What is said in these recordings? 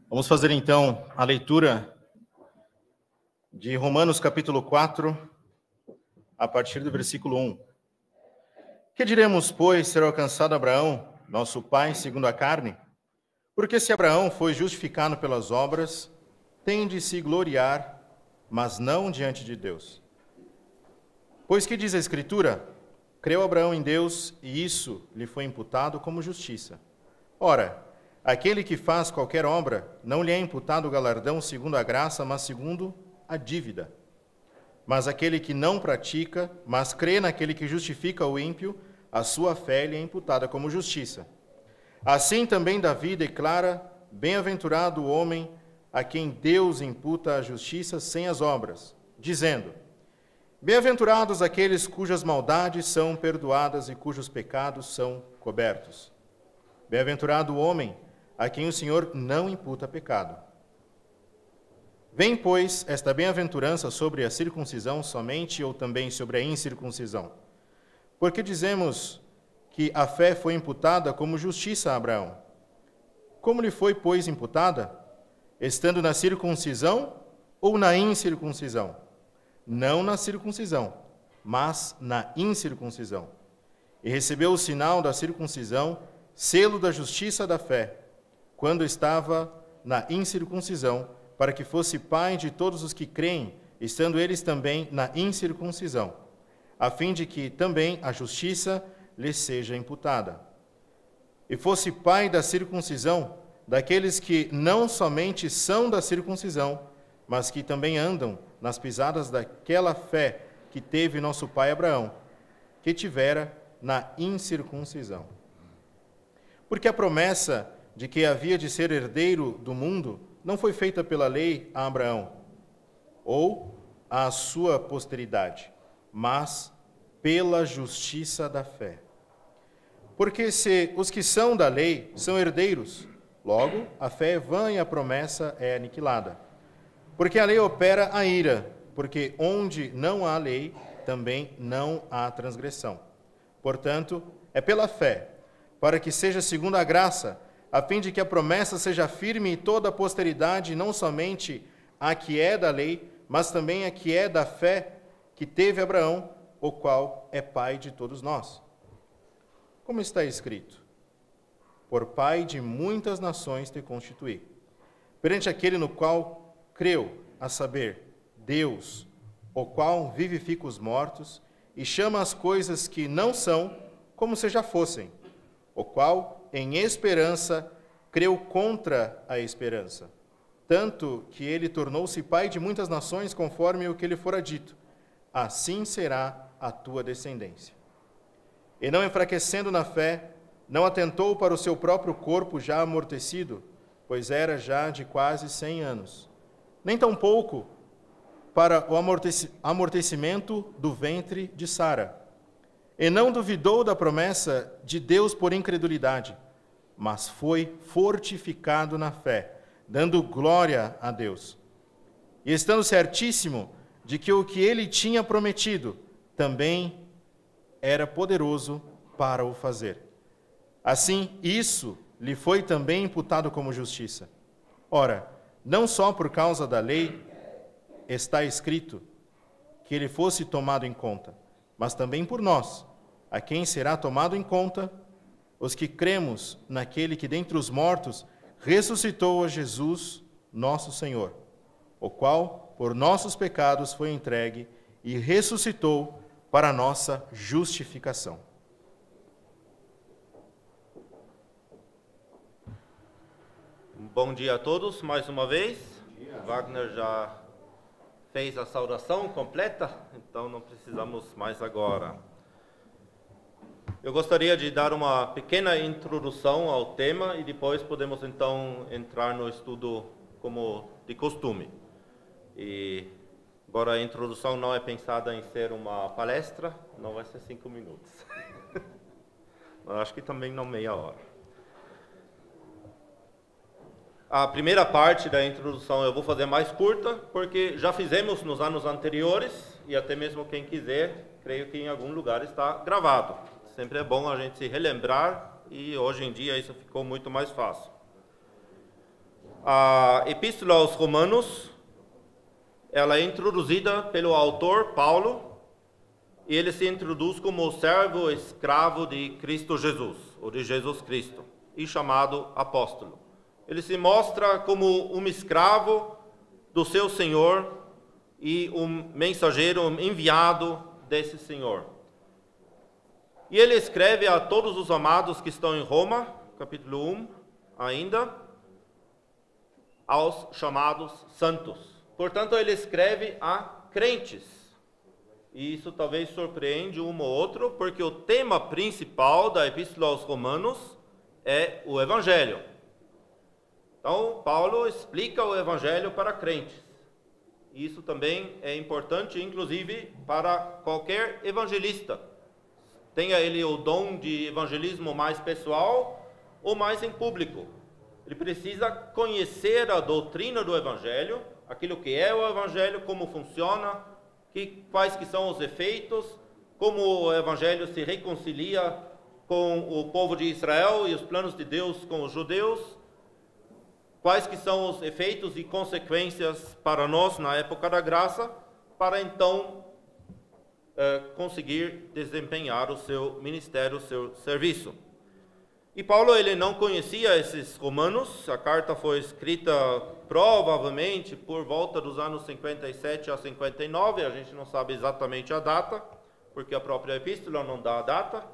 Vamos fazer então a leitura de Romanos capítulo 4, a partir do versículo 1. Que diremos, pois, ser alcançado Abraão, nosso pai, segundo a carne? Porque se Abraão foi justificado pelas obras, tem de se gloriar, mas não diante de Deus. Pois que diz a Escritura? Creu Abraão em Deus, e isso lhe foi imputado como justiça. Ora, aquele que faz qualquer obra, não lhe é imputado o galardão segundo a graça, mas segundo a dívida. Mas aquele que não pratica, mas crê naquele que justifica o ímpio, a sua fé lhe é imputada como justiça. Assim também Davi declara: bem-aventurado o homem a quem Deus imputa a justiça sem as obras, dizendo: bem-aventurados aqueles cujas maldades são perdoadas e cujos pecados são cobertos. Bem-aventurado o homem a quem o Senhor não imputa pecado. Vem, pois, esta bem-aventurança sobre a circuncisão somente ou também sobre a incircuncisão? Porque dizemos que a fé foi imputada como justiça a Abraão. Como lhe foi, pois, imputada? Estando na circuncisão ou na incircuncisão? Não na circuncisão, mas na incircuncisão. E recebeu o sinal da circuncisão, selo da justiça da fé, quando estava na incircuncisão, para que fosse pai de todos os que creem, estando eles também na incircuncisão, a fim de que também a justiça lhe seja imputada. E fosse pai da circuncisão, daqueles que não somente são da circuncisão, mas que também andam nas pisadas daquela fé que teve nosso pai Abraão, que tivera na incircuncisão. Porque a promessa de que havia de ser herdeiro do mundo não foi feita pela lei a Abraão, ou à sua posteridade, mas pela justiça da fé. Porque se os que são da lei são herdeiros, logo a fé é vã e a promessa é aniquilada. Porque a lei opera a ira, porque onde não há lei, também não há transgressão. Portanto, é pela fé, para que seja segundo a graça, a fim de que a promessa seja firme e toda a posteridade, não somente a que é da lei, mas também a que é da fé que teve Abraão, o qual é pai de todos nós. Como está escrito: por pai de muitas nações te constituí, perante aquele no qual creu, a saber, Deus, o qual vivifica os mortos e chama as coisas que não são como se já fossem, o qual, em esperança, creu contra a esperança, tanto que ele tornou-se pai de muitas nações, conforme o que lhe fora dito: assim será a tua descendência. E não enfraquecendo na fé, não atentou para o seu próprio corpo já amortecido, pois era já de quase 100 anos, nem tampouco para o amortecimento do ventre de Sara. E não duvidou da promessa de Deus por incredulidade, mas foi fortificado na fé, dando glória a Deus. E estando certíssimo de que o que ele tinha prometido também era poderoso para o fazer. Assim, isso lhe foi também imputado como justiça. Ora, não só por causa da lei está escrito que ele fosse tomado em conta, mas também por nós, a quem será tomado em conta, os que cremos naquele que dentre os mortos ressuscitou a Jesus, nosso Senhor, o qual por nossos pecados foi entregue e ressuscitou para a nossa justificação. Bom dia a todos, mais uma vez. O Wagner já fez a saudação completa, então não precisamos mais agora. Eu gostaria de dar uma pequena introdução ao tema e depois podemos então entrar no estudo como de costume. E embora a introdução não é pensada em ser uma palestra, não vai ser 5 minutos. Eu acho que também não meia hora. A primeira parte da introdução eu vou fazer mais curta, porque já fizemos nos anos anteriores, e até mesmo quem quiser, creio que em algum lugar está gravado. Sempre é bom a gente se relembrar, e hoje em dia isso ficou muito mais fácil. A Epístola aos Romanos, ela é introduzida pelo autor Paulo, e ele se introduz como servo escravo de Cristo Jesus, ou de Jesus Cristo, e chamado apóstolo. Ele se mostra como um escravo do seu Senhor e um mensageiro, um enviado desse Senhor. E ele escreve a todos os amados que estão em Roma, capítulo 1 ainda, aos chamados santos. Portanto, ele escreve a crentes. E isso talvez surpreende um ou outro, porque o tema principal da Epístola aos Romanos é o Evangelho. Então, Paulo explica o Evangelho para crentes. E isso também é importante, inclusive, para qualquer evangelista. Tenha ele o dom de evangelismo mais pessoal ou mais em público. Ele precisa conhecer a doutrina do Evangelho, aquilo que é o Evangelho, como funciona, quais que são os efeitos, como o Evangelho se reconcilia com o povo de Israel e os planos de Deus com os judeus, quais que são os efeitos e consequências para nós na época da graça, para então conseguir desempenhar o seu ministério, o seu serviço. E Paulo, ele não conhecia esses romanos. A carta foi escrita provavelmente por volta dos anos 57 a 59, a gente não sabe exatamente a data, porque a própria epístola não dá a data.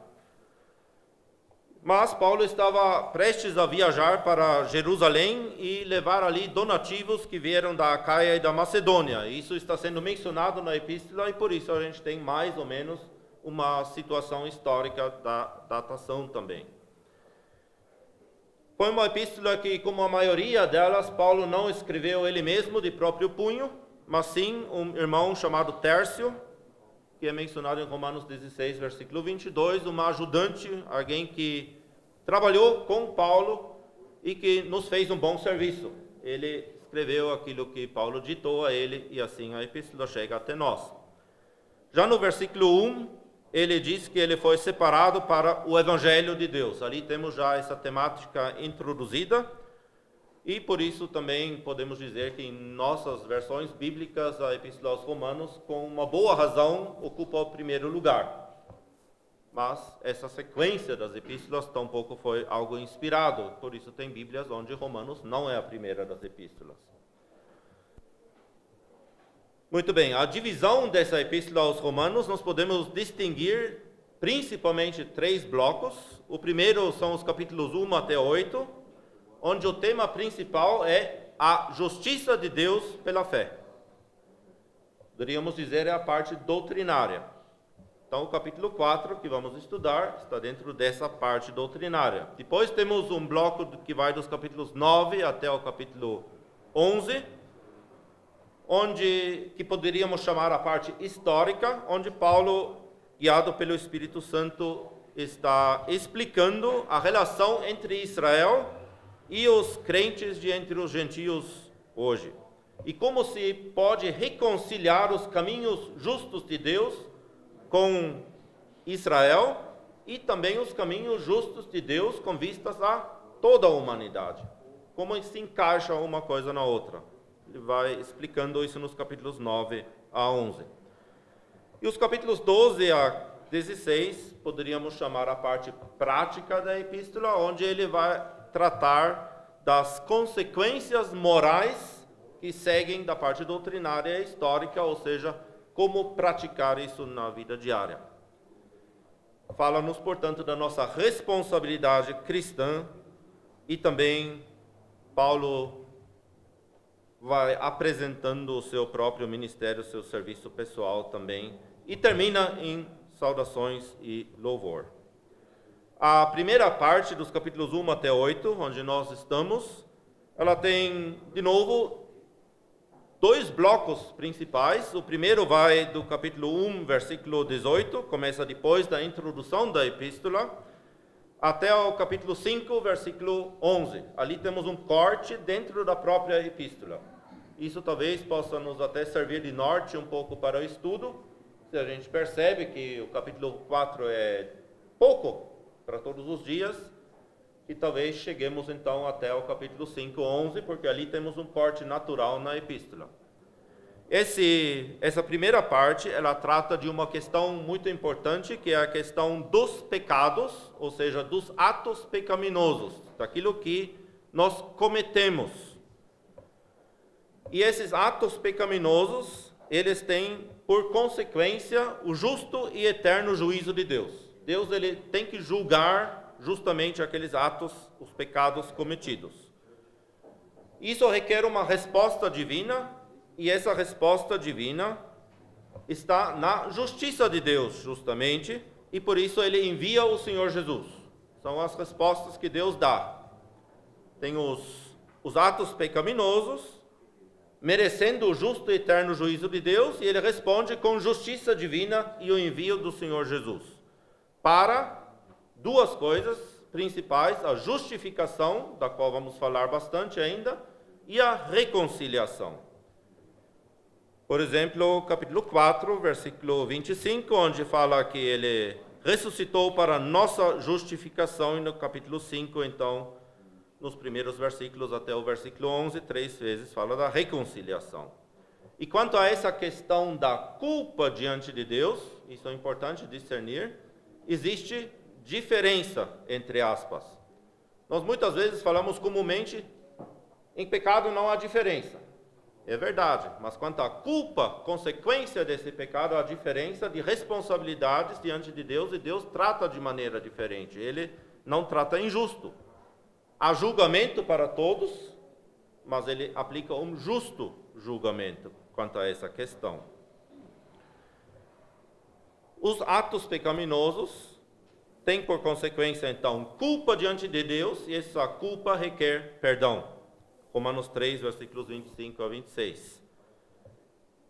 Mas Paulo estava prestes a viajar para Jerusalém e levar ali donativos que vieram da Acaia e da Macedônia. Isso está sendo mencionado na epístola e por isso a gente tem mais ou menos uma situação histórica da datação também. Foi uma epístola que, como a maioria delas, Paulo não escreveu ele mesmo de próprio punho, mas sim um irmão chamado Tércio, que é mencionado em Romanos 16, versículo 22, uma ajudante, alguém que trabalhou com Paulo e que nos fez um bom serviço. Ele escreveu aquilo que Paulo ditou a ele e assim a epístola chega até nós. Já no versículo 1, ele diz que ele foi separado para o Evangelho de Deus. Ali temos já essa temática introduzida e por isso também podemos dizer que em nossas versões bíblicas a Epístola aos Romanos, com uma boa razão, ocupa o primeiro lugar. Mas essa sequência das epístolas tampouco foi algo inspirado, por isso tem Bíblias onde Romanos não é a primeira das epístolas. Muito bem, a divisão dessa epístola aos Romanos nós podemos distinguir principalmente 3 blocos. O primeiro são os capítulos 1 até 8, onde o tema principal é a justiça de Deus pela fé. Poderíamos dizer é a parte doutrinária. Então o capítulo 4 que vamos estudar está dentro dessa parte doutrinária. Depois temos um bloco que vai dos capítulos 9 até o capítulo 11, que poderíamos chamar a parte histórica, onde Paulo, guiado pelo Espírito Santo, está explicando a relação entre Israel e os crentes de entre os gentios hoje. E como se pode reconciliar os caminhos justos de Deus com Israel e também os caminhos justos de Deus com vistas a toda a humanidade. Como se encaixa uma coisa na outra. Ele vai explicando isso nos capítulos 9 a 11. E os capítulos 12 a 16, poderíamos chamar a parte prática da epístola, onde ele vai tratar das consequências morais que seguem da parte doutrinária e histórica, ou seja, como praticar isso na vida diária. Fala-nos, portanto, da nossa responsabilidade cristã e também Paulo vai apresentando o seu próprio ministério, o seu serviço pessoal também, e termina em saudações e louvor. A primeira parte dos capítulos 1 até 8, onde nós estamos, ela tem, de novo, 2 blocos principais. O primeiro vai do capítulo 1, versículo 18, começa depois da introdução da epístola, até o capítulo 5, versículo 11. Ali temos um corte dentro da própria epístola. Isso talvez possa nos até servir de norte um pouco para o estudo, se a gente percebe que o capítulo 4 é pouco para todos os dias, que talvez cheguemos então até o capítulo 5, 11, porque ali temos um corte natural na epístola. Essa primeira parte, ela trata de uma questão muito importante, que é a questão dos pecados, ou seja, dos atos pecaminosos, daquilo que nós cometemos. E esses atos pecaminosos, eles têm por consequência o justo e eterno juízo de Deus. Deus, ele tem que julgar justamente aqueles atos, os pecados cometidos. Isso requer uma resposta divina, e essa resposta divina está na justiça de Deus, justamente, e por isso ele envia o Senhor Jesus. São as respostas que Deus dá. Tem os atos pecaminosos, merecendo o justo e eterno juízo de Deus, e ele responde com justiça divina e o envio do Senhor Jesus. Para duas coisas principais: a justificação, da qual vamos falar bastante ainda, e a reconciliação. Por exemplo, capítulo 4, versículo 25, onde fala que ele ressuscitou para nossa justificação, e no capítulo 5, então, nos primeiros versículos até o versículo 11, 3 vezes fala da reconciliação. E quanto a essa questão da culpa diante de Deus, isso é importante discernir, existe diferença, entre aspas. Nós muitas vezes falamos comumente, em pecado não há diferença. É verdade, mas quanto à culpa, consequência desse pecado, há diferença de responsabilidades diante de Deus, e Deus trata de maneira diferente. Ele não trata injusto. Há julgamento para todos, mas ele aplica um justo julgamento quanto a essa questão. Os atos pecaminosos têm por consequência, então, culpa diante de Deus, e essa culpa requer perdão. Romanos 3, versículos 25 a 26.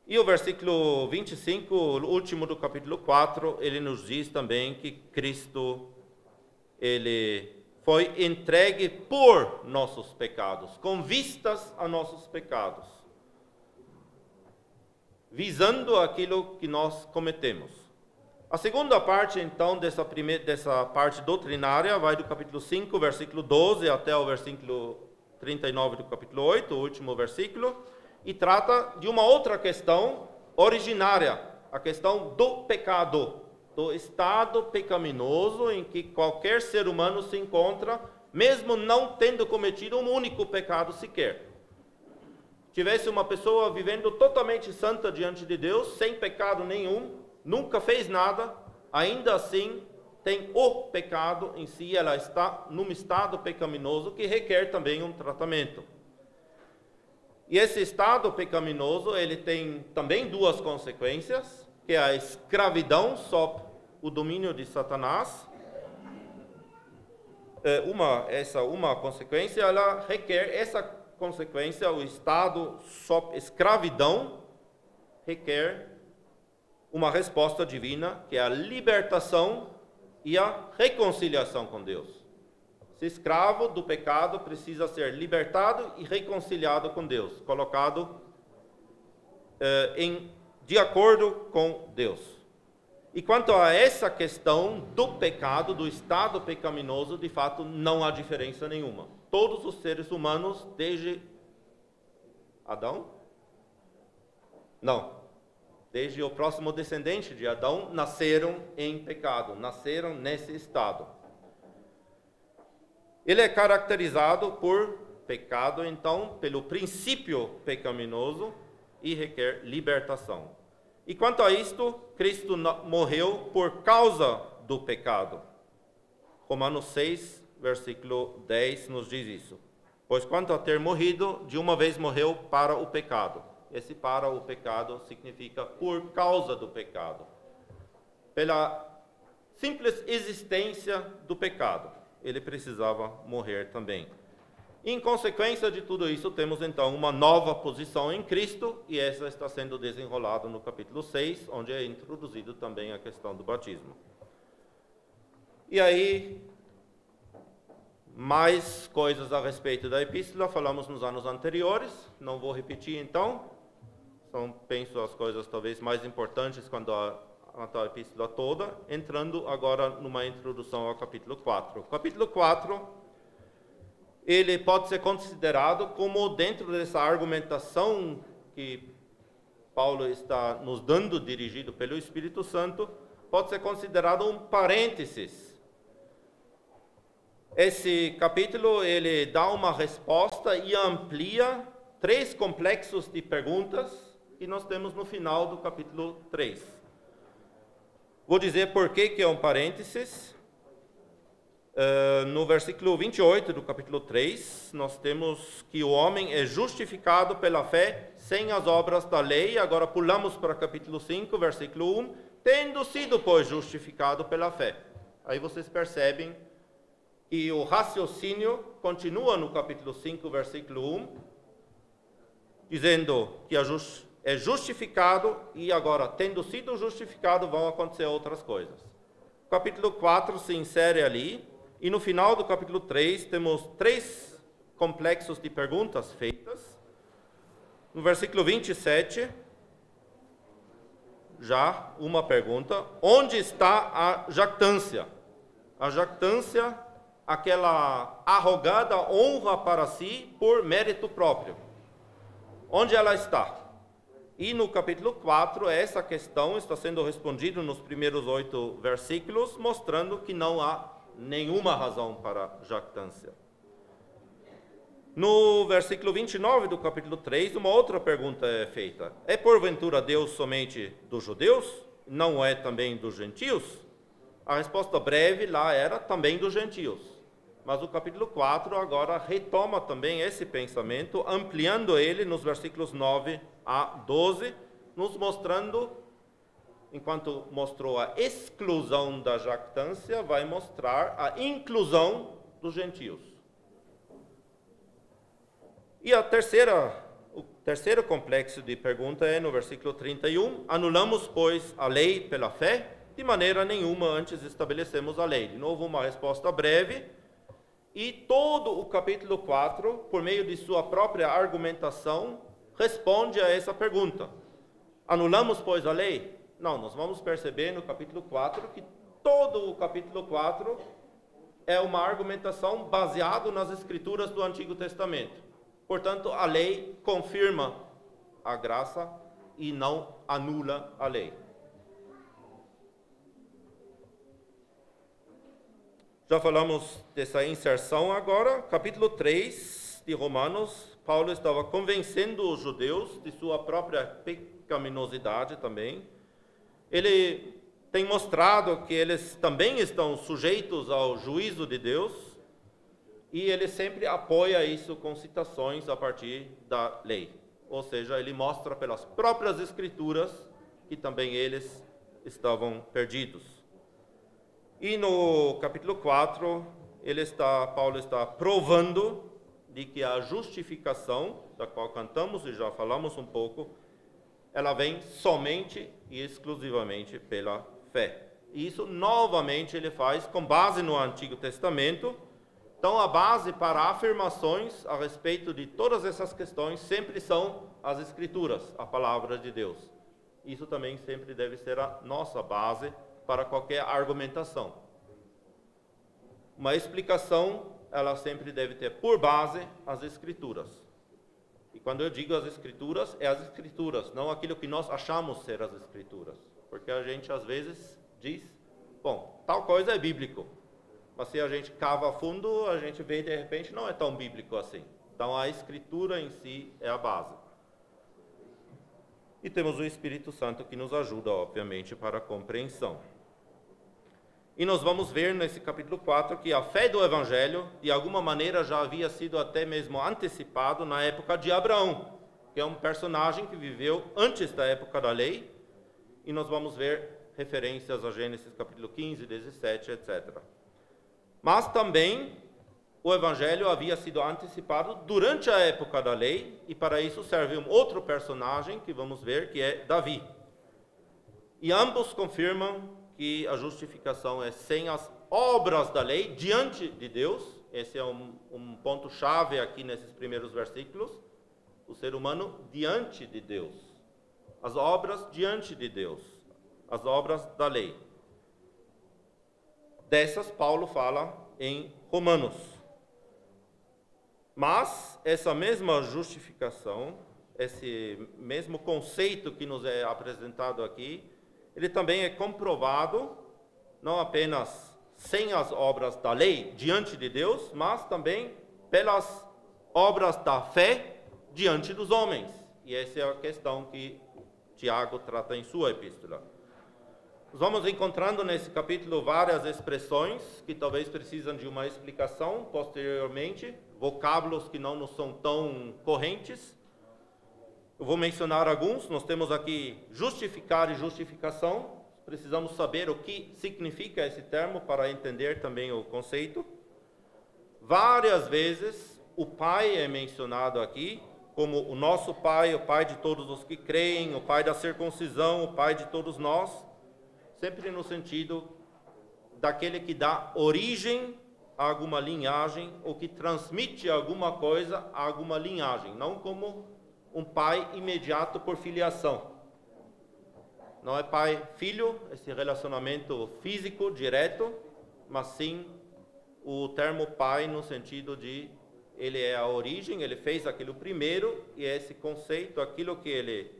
E o versículo 25, o último do capítulo 4, ele nos diz também que Cristo, ele foi entregue por nossos pecados, com vistas a nossos pecados, visando aquilo que nós cometemos. A segunda parte, então, dessa parte doutrinária, vai do capítulo 5, versículo 12, até o versículo 39 do capítulo 8, o último versículo, e trata de uma outra questão originária, a questão do pecado, do estado pecaminoso em que qualquer ser humano se encontra, mesmo não tendo cometido um único pecado sequer. Tivesse uma pessoa vivendo totalmente santa diante de Deus, sem pecado nenhum, nunca fez nada, ainda assim tem o pecado em si, ela está num estado pecaminoso que requer também um tratamento. E esse estado pecaminoso, ele tem também duas consequências, que é a escravidão sob o domínio de Satanás. Uma consequência, ela requer, essa consequência, o estado sob escravidão, requer uma resposta divina, que é a libertação e a reconciliação com Deus. Esse escravo do pecado precisa ser libertado e reconciliado com Deus, colocado de acordo com Deus. E quanto a essa questão do pecado, do estado pecaminoso, de fato não há diferença nenhuma. Todos os seres humanos, desde Adão? Não. Desde o próximo descendente de Adão, nasceram em pecado, nasceram nesse estado. Ele é caracterizado por pecado, então, pelo princípio pecaminoso, e requer libertação. E quanto a isto, Cristo morreu por causa do pecado. Romanos 6, versículo 10 nos diz isso. Pois quanto a ter morrido, de uma vez morreu para o pecado. Esse para o pecado significa por causa do pecado. Pela simples existência do pecado, ele precisava morrer também. Em consequência de tudo isso, temos então uma nova posição em Cristo, e essa está sendo desenrolada no capítulo 6, onde é introduzido também a questão do batismo. E aí, mais coisas a respeito da epístola, falamos nos anos anteriores, não vou repetir então. Penso as coisas talvez mais importantes quanto à epístola toda, entrando agora numa introdução ao capítulo 4. O capítulo 4 ele pode ser considerado como, dentro dessa argumentação que Paulo está nos dando, dirigido pelo Espírito Santo, pode ser considerado um parênteses. Esse capítulo, ele dá uma resposta e amplia 3 complexos de perguntas que nós temos no final do capítulo 3. Vou dizer por que é um parênteses. No versículo 28 do capítulo 3, nós temos que o homem é justificado pela fé sem as obras da lei. Agora pulamos para o capítulo 5, versículo 1. Tendo sido, pois, justificado pela fé. Aí vocês percebem que o raciocínio continua no capítulo 5, versículo 1, dizendo que é justificado e agora, tendo sido justificado, vão acontecer outras coisas. O capítulo 4 se insere ali e no final do capítulo 3 temos 3 complexos de perguntas feitas. No versículo 27, já uma pergunta: onde está a jactância? A jactância, aquela arrogada honra para si por mérito próprio. Onde ela está? E no capítulo 4, essa questão está sendo respondida nos primeiros 8 versículos, mostrando que não há nenhuma razão para jactância. No versículo 29 do capítulo 3, uma outra pergunta é feita: é porventura Deus somente dos judeus? Não é também dos gentios? A resposta breve lá era também dos gentios. Mas o capítulo 4 agora retoma também esse pensamento, ampliando ele nos versículos 9 a 12, nos mostrando, enquanto mostrou a exclusão da jactância, vai mostrar a inclusão dos gentios. E o terceiro complexo de pergunta é no versículo 31, anulamos, pois, a lei pela fé? De maneira nenhuma, antes estabelecemos a lei. De novo, uma resposta breve. E todo o capítulo 4, por meio de sua própria argumentação, responde a essa pergunta. Anulamos, pois, a lei? Não, nós vamos perceber no capítulo 4 que todo o capítulo 4 é uma argumentação baseada nas escrituras do Antigo Testamento. Portanto, a lei confirma a graça e não anula a lei. Já falamos dessa inserção agora. Capítulo 3 de Romanos, Paulo estava convencendo os judeus de sua própria pecaminosidade também. Ele tem mostrado que eles também estão sujeitos ao juízo de Deus, e ele sempre apoia isso com citações a partir da lei. Ou seja, ele mostra pelas próprias escrituras que também eles estavam perdidos. E no capítulo 4, Paulo está provando de que a justificação, da qual cantamos e já falamos um pouco, ela vem somente e exclusivamente pela fé. E isso, novamente, ele faz com base no Antigo Testamento. Então, a base para afirmações a respeito de todas essas questões sempre são as Escrituras, a palavra de Deus. Isso também sempre deve ser a nossa base para qualquer argumentação. Uma explicação, ela sempre deve ter por base as Escrituras. E quando eu digo as Escrituras, é as Escrituras, não aquilo que nós achamos ser as Escrituras. Porque a gente às vezes diz, bom, tal coisa é bíblico. Mas se a gente cava a fundo, a gente vê de repente não é tão bíblico assim. Então a Escritura em si é a base. E temos o Espírito Santo que nos ajuda, obviamente, para a compreensão. E nós vamos ver nesse capítulo 4 que a fé do Evangelho, de alguma maneira, já havia sido até mesmo antecipado na época de Abraão, que é um personagem que viveu antes da época da lei. E nós vamos ver referências a Gênesis capítulo 15, 17, etc. Mas também o Evangelho havia sido antecipado durante a época da lei, e para isso serve um outro personagem que vamos ver, que é Davi. E ambos confirmam que a justificação é sem as obras da lei, diante de Deus. Esse é um ponto-chave aqui nesses primeiros versículos. O ser humano diante de Deus. As obras diante de Deus. As obras da lei. Dessas, Paulo fala em Romanos. Mas essa mesma justificação, esse mesmo conceito que nos é apresentado aqui, ele também é comprovado não apenas sem as obras da lei diante de Deus, mas também pelas obras da fé diante dos homens. E essa é a questão que Tiago trata em sua epístola. Nós vamos encontrando nesse capítulo várias expressões que talvez precisam de uma explicação posteriormente, vocábulos que não nos são tão correntes. Eu vou mencionar alguns. Nós temos aqui justificar e justificação. Precisamos saber o que significa esse termo para entender também o conceito. Várias vezes o Pai é mencionado aqui como o nosso Pai, o Pai de todos os que creem, o Pai da circuncisão, o Pai de todos nós, sempre no sentido daquele que dá origem a alguma linhagem ou que transmite alguma coisa a alguma linhagem, não como um pai imediato por filiação. Não é pai-filho, esse relacionamento físico direto, mas sim o termo pai no sentido de ele é a origem, ele fez aquilo primeiro e esse conceito, aquilo que ele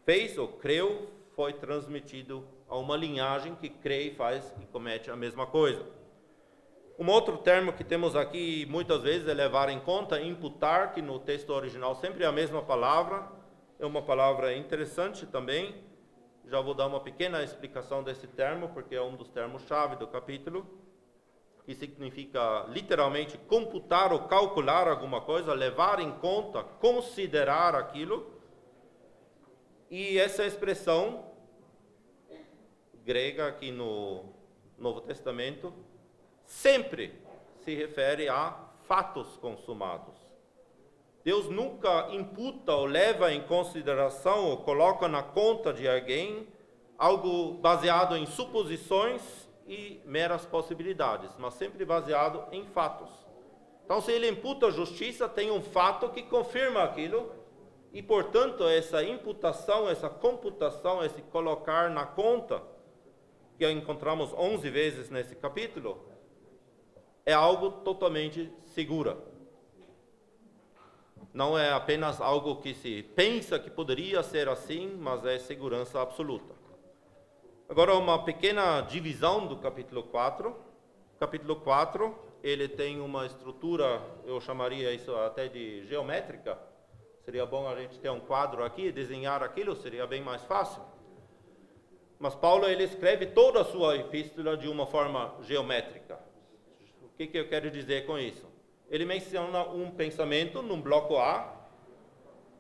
fez ou creu, foi transmitido a uma linhagem que crê e faz e comete a mesma coisa. Um outro termo que temos aqui muitas vezes é levar em conta, imputar, que no texto original sempre é a mesma palavra, é uma palavra interessante também. Já vou dar uma pequena explicação desse termo, porque é um dos termos-chave do capítulo, que significa literalmente computar ou calcular alguma coisa, levar em conta, considerar aquilo. E essa expressão grega aqui no Novo Testamento sempre se refere a fatos consumados. Deus nunca imputa ou leva em consideração ou coloca na conta de alguém algo baseado em suposições e meras possibilidades, mas sempre baseado em fatos. Então, se ele imputa justiça, tem um fato que confirma aquilo, e, portanto, essa imputação, essa computação, esse colocar na conta, que encontramos 11 vezes nesse capítulo, é algo totalmente seguro. Não é apenas algo que se pensa que poderia ser assim, mas é segurança absoluta. Agora, uma pequena divisão do capítulo 4. Capítulo 4, ele tem uma estrutura, eu chamaria isso até de geométrica. Seria bom a gente ter um quadro aqui, desenhar aquilo, seria bem mais fácil. Mas Paulo, ele escreve toda a sua epístola de uma forma geométrica. O que eu quero dizer com isso? Ele menciona um pensamento num bloco A,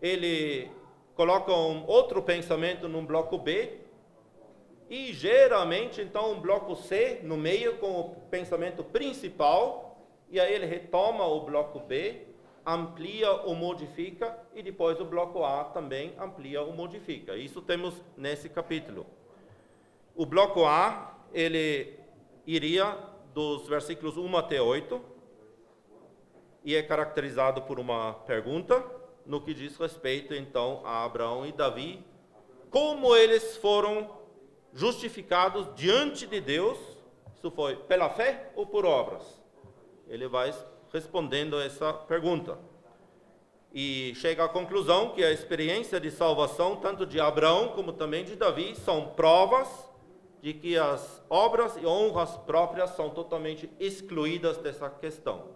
ele coloca um outro pensamento num bloco B, e geralmente, então, um bloco C no meio com o pensamento principal, e aí ele retoma o bloco B, amplia ou modifica, e depois o bloco A também amplia ou modifica. Isso temos nesse capítulo. O bloco A, ele iria dos versículos 1 até 8, e é caracterizado por uma pergunta, no que diz respeito, então, a Abraão e Davi, como eles foram justificados diante de Deus, isso foi pela fé ou por obras? Ele vai respondendo essa pergunta. E chega à conclusão que a experiência de salvação, tanto de Abraão como também de Davi, são provas de que as obras e honras próprias são totalmente excluídas dessa questão.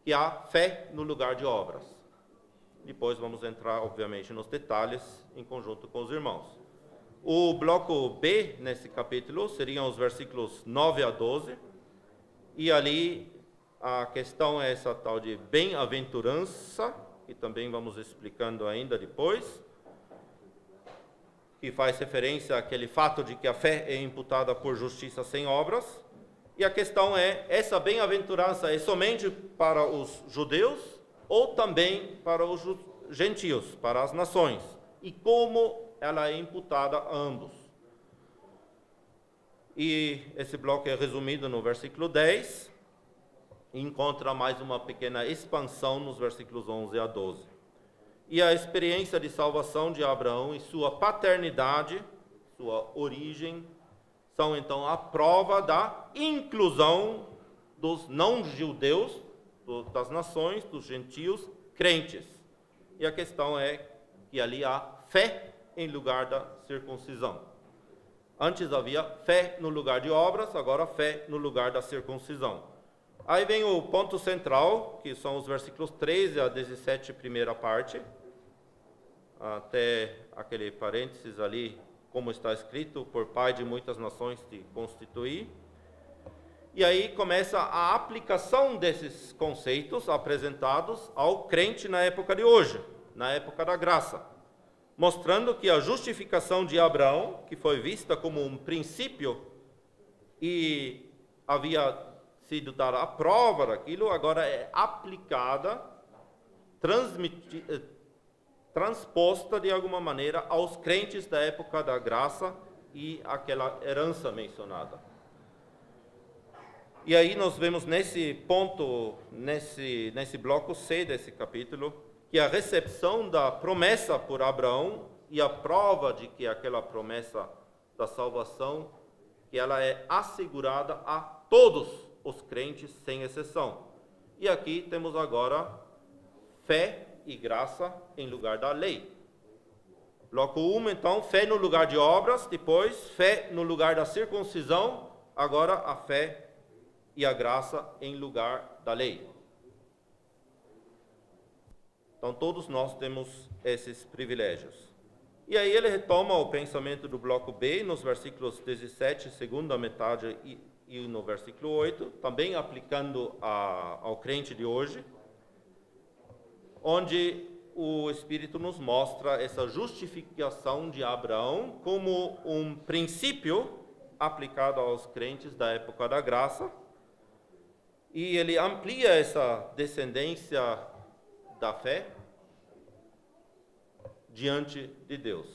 Que há fé no lugar de obras. Depois vamos entrar, obviamente, nos detalhes em conjunto com os irmãos. O bloco B, nesse capítulo, seriam os versículos 9 a 12, e ali a questão é essa tal de bem-aventurança, que também vamos explicando ainda depois, que faz referência àquele fato de que a fé é imputada por justiça sem obras, e a questão é, essa bem-aventurança é somente para os judeus, ou também para os gentios, para as nações, e como ela é imputada a ambos. E esse bloco é resumido no versículo 10, e encontra mais uma pequena expansão nos versículos 11 a 12. E a experiência de salvação de Abraão e sua paternidade, sua origem, são então a prova da inclusão dos não-judeus das nações, dos gentios, crentes. E a questão é que ali há fé em lugar da circuncisão. Antes havia fé no lugar de obras, agora fé no lugar da circuncisão. Aí vem o ponto central, que são os versículos 13 a 17, primeira parte, até aquele parênteses ali, como está escrito, por pai de muitas nações te constituí. E aí começa a aplicação desses conceitos apresentados ao crente na época de hoje, na época da graça, mostrando que a justificação de Abraão, que foi vista como um princípio e havia sido dada a prova daquilo, agora é aplicada, transposta de alguma maneira aos crentes da época da graça e aquela herança mencionada. E aí nós vemos nesse ponto, nesse bloco C desse capítulo, que a recepção da promessa por Abraão e a prova de que aquela promessa da salvação, que ela é assegurada a todos os crentes, sem exceção. E aqui temos agora fé e graça em lugar da lei. Bloco 1, então, fé no lugar de obras, depois fé no lugar da circuncisão, agora a fé e a graça em lugar da lei. Então, todos nós temos esses privilégios. E aí ele retoma o pensamento do bloco B, nos versículos 17, segunda metade, e no versículo 8, também aplicando ao crente de hoje, onde o Espírito nos mostra essa justificação de Abraão como um princípio aplicado aos crentes da época da graça, e ele amplia essa descendência da fé diante de Deus.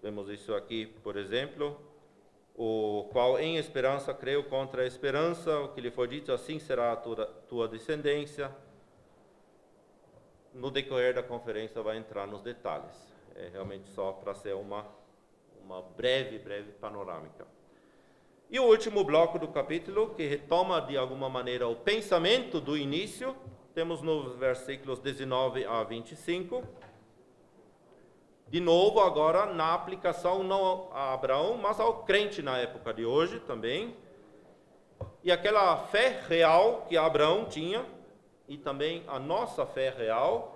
Vemos isso aqui, por exemplo, o qual em esperança creu contra a esperança, o que lhe foi dito, assim será a tua descendência. No decorrer da conferência vai entrar nos detalhes. É realmente só para ser uma breve panorâmica. E o último bloco do capítulo, que retoma de alguma maneira o pensamento do início, temos nos versículos 19 a 25. De novo, agora na aplicação não a Abraão, mas ao crente na época de hoje também. E aquela fé real que Abraão tinha, e também a nossa fé real,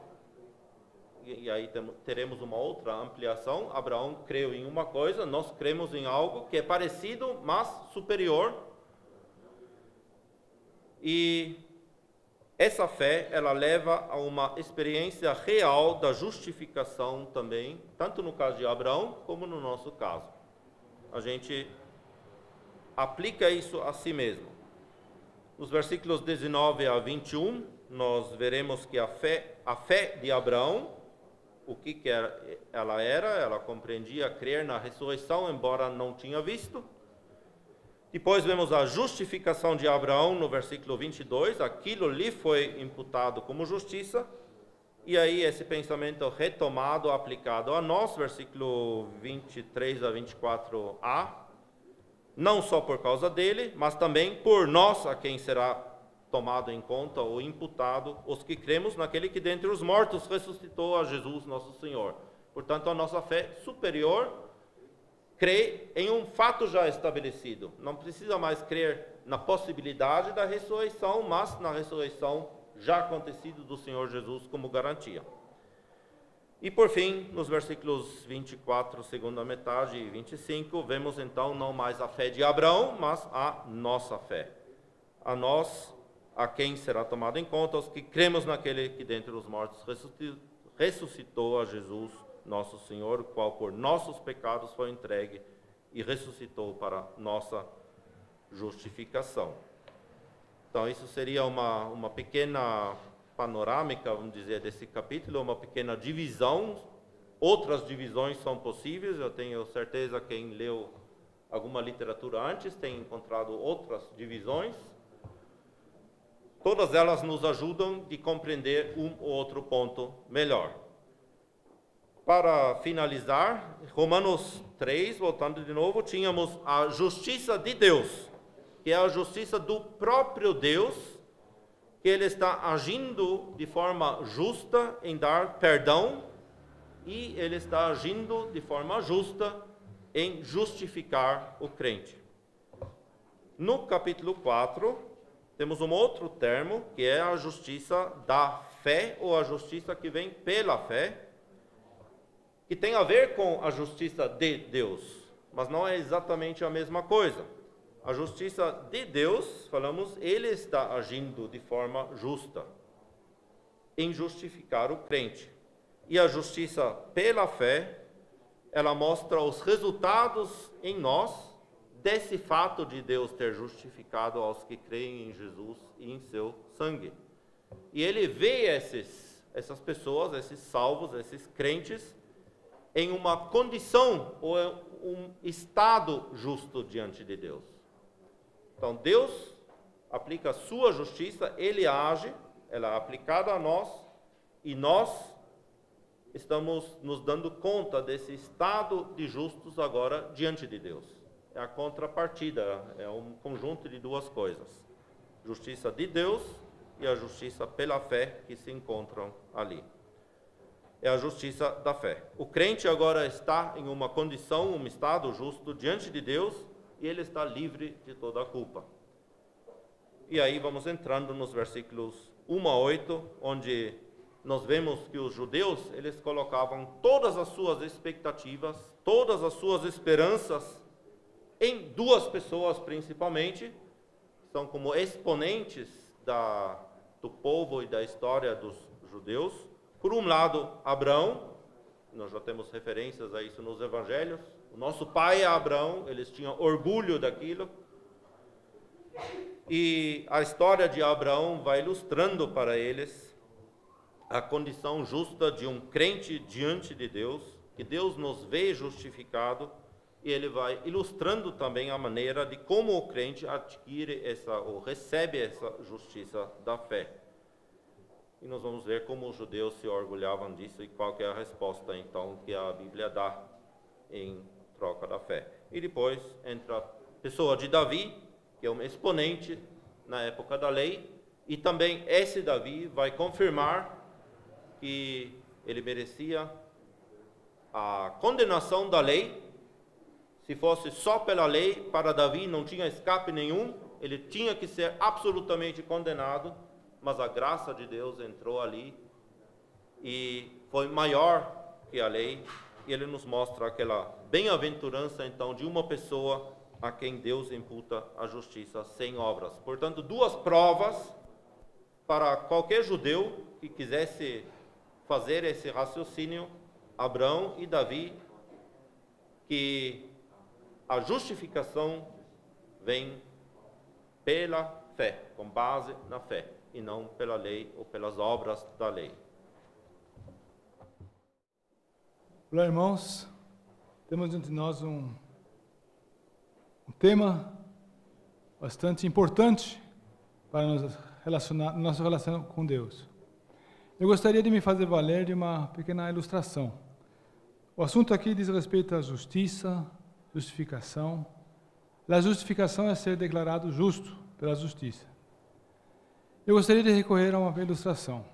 e aí teremos uma outra ampliação. Abraão creu em uma coisa, nós cremos em algo que é parecido, mas superior. E essa fé, ela leva a uma experiência real da justificação também, tanto no caso de Abraão, como no nosso caso. A gente aplica isso a si mesmo. Nos versículos 19 a 21, nós veremos que a fé de Abraão, o que ela compreendia crer na ressurreição, embora não tinha visto. Depois vemos a justificação de Abraão no versículo 22, aquilo lhe foi imputado como justiça. E aí esse pensamento retomado, aplicado a nós, versículo 23 a 24a, não só por causa dele, mas também por nós, a quem será tomado em conta ou imputado, os que cremos naquele que dentre os mortos ressuscitou a Jesus nosso Senhor. Portanto, a nossa fé superior crê em um fato já estabelecido. Não precisa mais crer na possibilidade da ressurreição, mas na ressurreição já acontecida do Senhor Jesus como garantia. E por fim, nos versículos 24, segunda metade, e 25, vemos então não mais a fé de Abraão, mas a nossa fé. A nós, a quem será tomado em conta, os que cremos naquele que dentre os mortos ressuscitou a Jesus, nosso Senhor, o qual por nossos pecados foi entregue e ressuscitou para nossa justificação. Então, isso seria uma pequena panorâmica, vamos dizer, desse capítulo, uma pequena divisão. Outras divisões são possíveis, eu tenho certeza que quem leu alguma literatura antes tem encontrado outras divisões. Todas elas nos ajudam a compreender um ou outro ponto melhor. Para finalizar, Romanos 3, voltando de novo, tínhamos a justiça de Deus, que é a justiça do próprio Deus, que ele está agindo de forma justa em dar perdão e ele está agindo de forma justa em justificar o crente. No capítulo 4, temos um outro termo, que é a justiça da fé, ou a justiça que vem pela fé, que tem a ver com a justiça de Deus, mas não é exatamente a mesma coisa. A justiça de Deus, falamos, ele está agindo de forma justa em justificar o crente. E a justiça pela fé, ela mostra os resultados em nós desse fato de Deus ter justificado aos que creem em Jesus e em seu sangue. E ele vê essas pessoas, esses salvos, esses crentes, em uma condição ou um estado justo diante de Deus. Então, Deus aplica a sua justiça, ele age, ela é aplicada a nós, e nós estamos nos dando conta desse estado de justos agora diante de Deus. É a contrapartida, é um conjunto de duas coisas. Justiça de Deus e a justiça pela fé que se encontram ali. É a justiça da fé. O crente agora está em uma condição, um estado justo diante de Deus, e ele está livre de toda a culpa. E aí vamos entrando nos versículos 1 a 8, onde nós vemos que os judeus, eles colocavam todas as suas expectativas, todas as suas esperanças em duas pessoas principalmente, que são como exponentes do povo e da história dos judeus. Por um lado, Abraão, nós já temos referências a isso nos evangelhos. O nosso pai é Abraão, eles tinham orgulho daquilo. E a história de Abraão vai ilustrando para eles a condição justa de um crente diante de Deus, que Deus nos vê justificado, e ele vai ilustrando também a maneira de como o crente adquire ou recebe essa justiça da fé. E nós vamos ver como os judeus se orgulhavam disso e qual que é a resposta, então, que a Bíblia dá em troca da fé. E depois entra a pessoa de Davi, que é um exponente na época da lei, e também esse Davi vai confirmar que ele merecia a condenação da lei. Se fosse só pela lei, para Davi não tinha escape nenhum, ele tinha que ser absolutamente condenado, mas a graça de Deus entrou ali e foi maior que a lei, e ele nos mostra aquela bem-aventurança, então, de uma pessoa a quem Deus imputa a justiça sem obras. Portanto, duas provas para qualquer judeu que quisesse fazer esse raciocínio, Abraão e Davi, que a justificação vem pela fé, com base na fé, e não pela lei ou pelas obras da lei. Olá, irmãos. Temos diante de nós um tema bastante importante para nos relacionar, nosso relacionamento com Deus. Eu gostaria de me fazer valer de uma pequena ilustração. O assunto aqui diz respeito à justiça, justificação. A justificação é ser declarado justo pela justiça. Eu gostaria de recorrer a uma ilustração.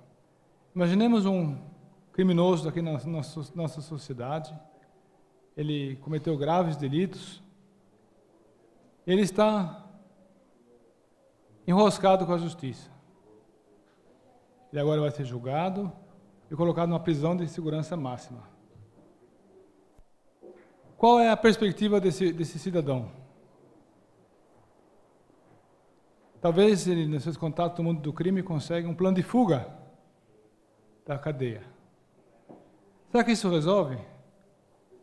Imaginemos um criminoso aqui na nossa sociedade. Ele cometeu graves delitos. Ele está enroscado com a justiça. Ele agora vai ser julgado e colocado numa prisão de segurança máxima. Qual é a perspectiva desse cidadão? Talvez ele, nos seus contatos no mundo do crime, consiga um plano de fuga da cadeia. Será que isso resolve?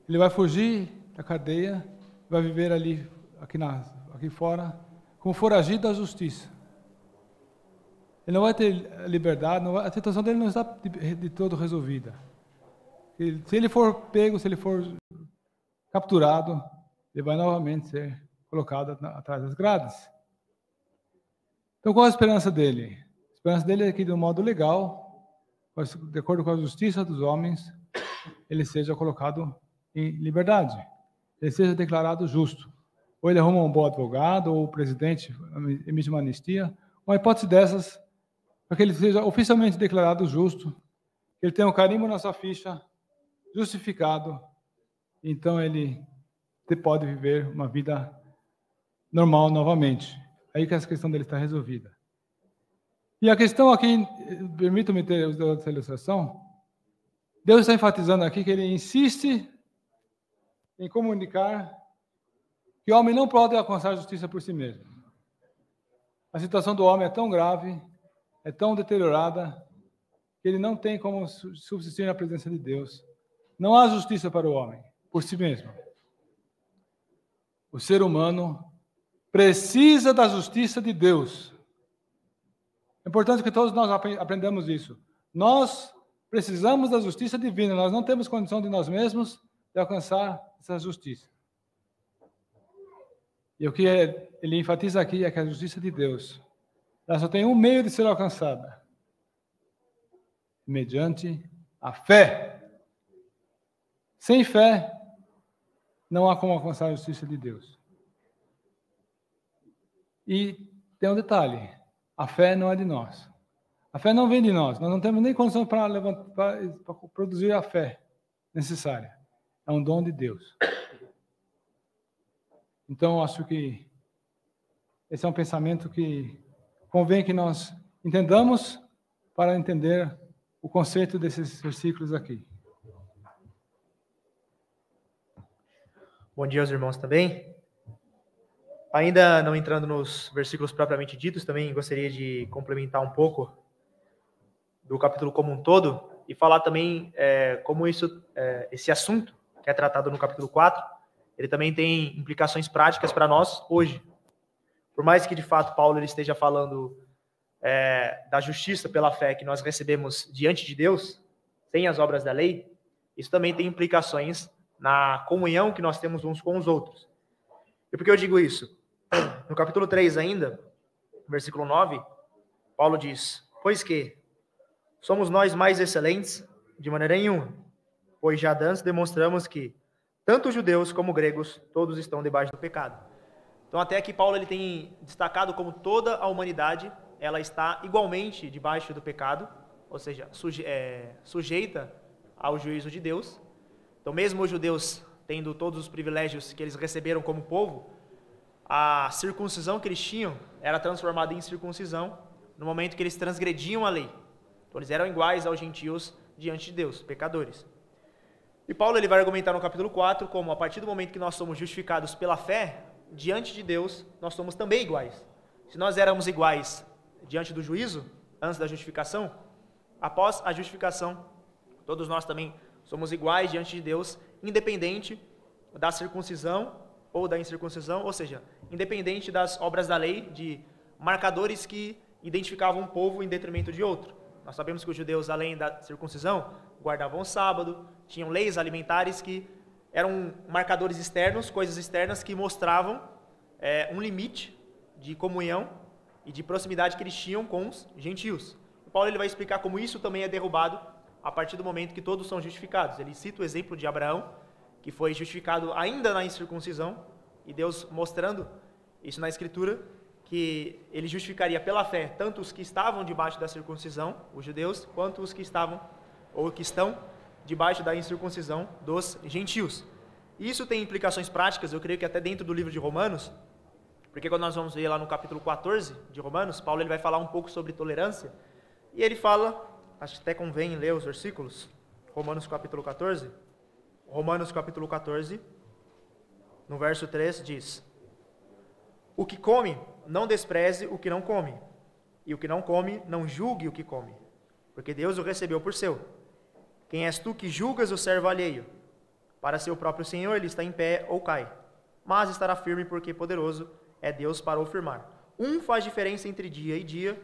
Ele vai fugir da cadeia, vai viver ali, aqui fora, como foragido da justiça. Ele não vai ter liberdade, a situação dele não está de todo resolvida. Se ele for pego, se ele for capturado, ele vai novamente ser colocado atrás das grades. Então, qual a esperança dele? A esperança dele é que, de um modo legal, de acordo com a justiça dos homens, ele seja colocado em liberdade. Ele seja declarado justo. Ou ele arruma um bom advogado, ou o presidente emite uma anistia. Uma hipótese dessas, para que ele seja oficialmente declarado justo, que ele tenha um carimbo na sua ficha, justificado, então ele pode viver uma vida normal novamente. Aí que essa questão dele está resolvida. E a questão aqui, permita-me ter essa ilustração, Deus está enfatizando aqui que ele insiste em comunicar que o homem não pode alcançar a justiça por si mesmo. A situação do homem é tão grave, é tão deteriorada, que ele não tem como subsistir na presença de Deus. Não há justiça para o homem, por si mesmo. O ser humano precisa da justiça de Deus. É importante que todos nós aprendamos isso. Nós precisamos da justiça divina, nós não temos condição de nós mesmos de alcançar essa justiça. E o que ele enfatiza aqui é que a justiça de Deus, ela só tem um meio de ser alcançada, mediante a fé. Sem fé, não há como alcançar a justiça de Deus. E tem um detalhe, a fé não é de nós. A fé não vem de nós não temos nem condição para produzir a fé necessária. É um dom de Deus. Então, acho que esse é um pensamento que convém que nós entendamos para entender o conceito desses versículos aqui. Bom dia aos irmãos também. Ainda não entrando nos versículos propriamente ditos, também gostaria de complementar um pouco do capítulo como um todo e falar também como esse assunto que é tratado no capítulo 4, ele também tem implicações práticas para nós hoje. Por mais que, de fato, Paulo ele esteja falando da justiça pela fé que nós recebemos diante de Deus, sem as obras da lei, isso também tem implicações na comunhão que nós temos uns com os outros. E por que eu digo isso? No capítulo 3 ainda, versículo 9, Paulo diz: pois que somos nós mais excelentes? De maneira nenhuma, pois já antes demonstramos que tanto judeus como gregos, todos estão debaixo do pecado. Então até aqui Paulo ele tem destacado como toda a humanidade, ela está igualmente debaixo do pecado, ou seja, sujeita ao juízo de Deus. Então mesmo os judeus tendo todos os privilégios que eles receberam como povo, a circuncisão que eles tinham era transformada em circuncisão no momento que eles transgrediam a lei. Então eles eram iguais aos gentios diante de Deus, pecadores. E Paulo ele vai argumentar no capítulo 4 como a partir do momento que nós somos justificados pela fé, diante de Deus, nós somos também iguais. Se nós éramos iguais diante do juízo, antes da justificação, após a justificação, todos nós também somos iguais diante de Deus, independente da circuncisão ou da incircuncisão, ou seja, independente das obras da lei, de marcadores que identificavam um povo em detrimento de outro. Nós sabemos que os judeus, além da circuncisão, guardavam o sábado, tinham leis alimentares que eram marcadores externos, coisas externas que mostravam um limite de comunhão e de proximidade que eles tinham com os gentios. O Paulo ele vai explicar como isso também é derrubado a partir do momento que todos são justificados. Ele cita o exemplo de Abraão, que foi justificado ainda na incircuncisão, e Deus mostrando isso na Escritura, que ele justificaria pela fé tanto os que estavam debaixo da circuncisão, os judeus, quanto os que estavam ou que estão debaixo da incircuncisão dos gentios. Isso tem implicações práticas, eu creio que até dentro do livro de Romanos, porque quando nós vamos ver lá no capítulo 14 de Romanos, Paulo ele vai falar um pouco sobre tolerância, e ele fala, acho que até convém ler os versículos, Romanos capítulo 14, no verso 3 diz: o que come, não despreze o que não come, e o que não come, não julgue o que come, porque Deus o recebeu por seu. Quem és tu que julgas o servo alheio? Para seu próprio Senhor ele está em pé ou cai, mas estará firme porque poderoso é Deus para o firmar. Um faz diferença entre dia e dia,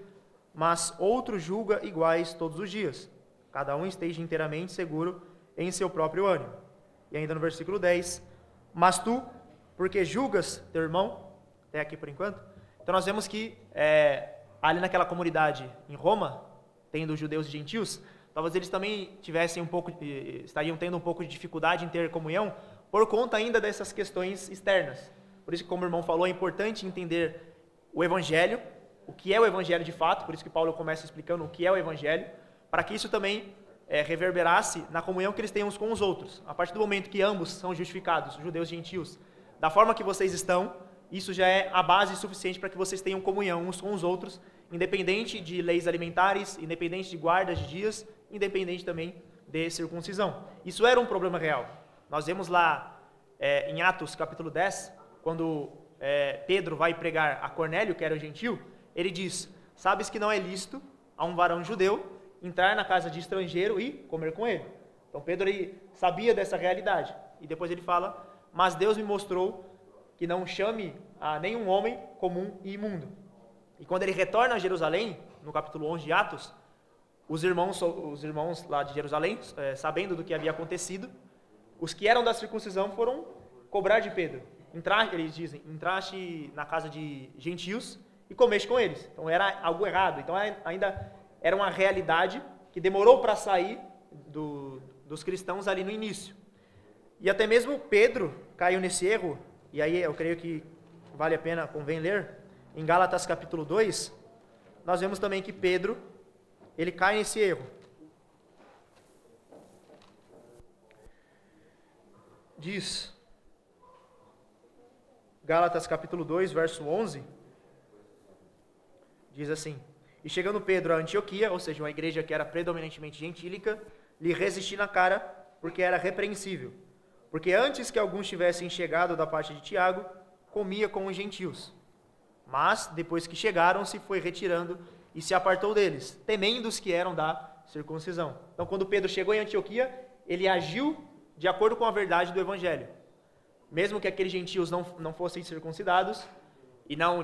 mas outro julga iguais todos os dias. Cada um esteja inteiramente seguro em seu próprio ânimo. E ainda no versículo 10, mas tu, porque julgas teu irmão, até aqui por enquanto. Então nós vemos que ali naquela comunidade em Roma, tendo judeus e gentios, talvez eles também estariam tendo um pouco de dificuldade em ter comunhão, por conta ainda dessas questões externas. Por isso que, como o irmão falou, é importante entender o Evangelho, o que é o evangelho de fato, por isso que Paulo começa explicando o que é o evangelho, para que isso também reverberasse na comunhão que eles têm uns com os outros. A partir do momento que ambos são justificados, judeus e gentios, da forma que vocês estão, isso já é a base suficiente para que vocês tenham comunhão uns com os outros, independente de leis alimentares, independente de guardas de dias, independente também de circuncisão. Isso era um problema real. Nós vemos lá em Atos capítulo 10, quando Pedro vai pregar a Cornélio, que era um gentio, ele diz: sabes que não é lícito a um varão judeu entrar na casa de estrangeiro e comer com ele. Então Pedro ele sabia dessa realidade. E depois ele fala: mas Deus me mostrou que não chame a nenhum homem comum e imundo. E quando ele retorna a Jerusalém, no capítulo 11 de Atos, os irmãos lá de Jerusalém, sabendo do que havia acontecido, os que eram da circuncisão foram cobrar de Pedro. Eles dizem: entraste na casa de gentios e comeste com eles. Então era algo errado. Então ainda era uma realidade que demorou para sair dos cristãos ali no início. E até mesmo Pedro caiu nesse erro, e aí eu creio que vale a pena, convém ler, em Gálatas capítulo 2, nós vemos também que Pedro, ele cai nesse erro. Diz, Gálatas capítulo 2, verso 11, diz assim: e chegando Pedro a Antioquia, ou seja, uma igreja que era predominantemente gentílica, lhe resisti na cara, porque era repreensível. Porque antes que alguns tivessem chegado da parte de Tiago, comia com os gentios. Mas, depois que chegaram, se foi retirando e se apartou deles, temendo os que eram da circuncisão. Então, quando Pedro chegou em Antioquia, ele agiu de acordo com a verdade do Evangelho. Mesmo que aqueles gentios não fossem circuncidados e não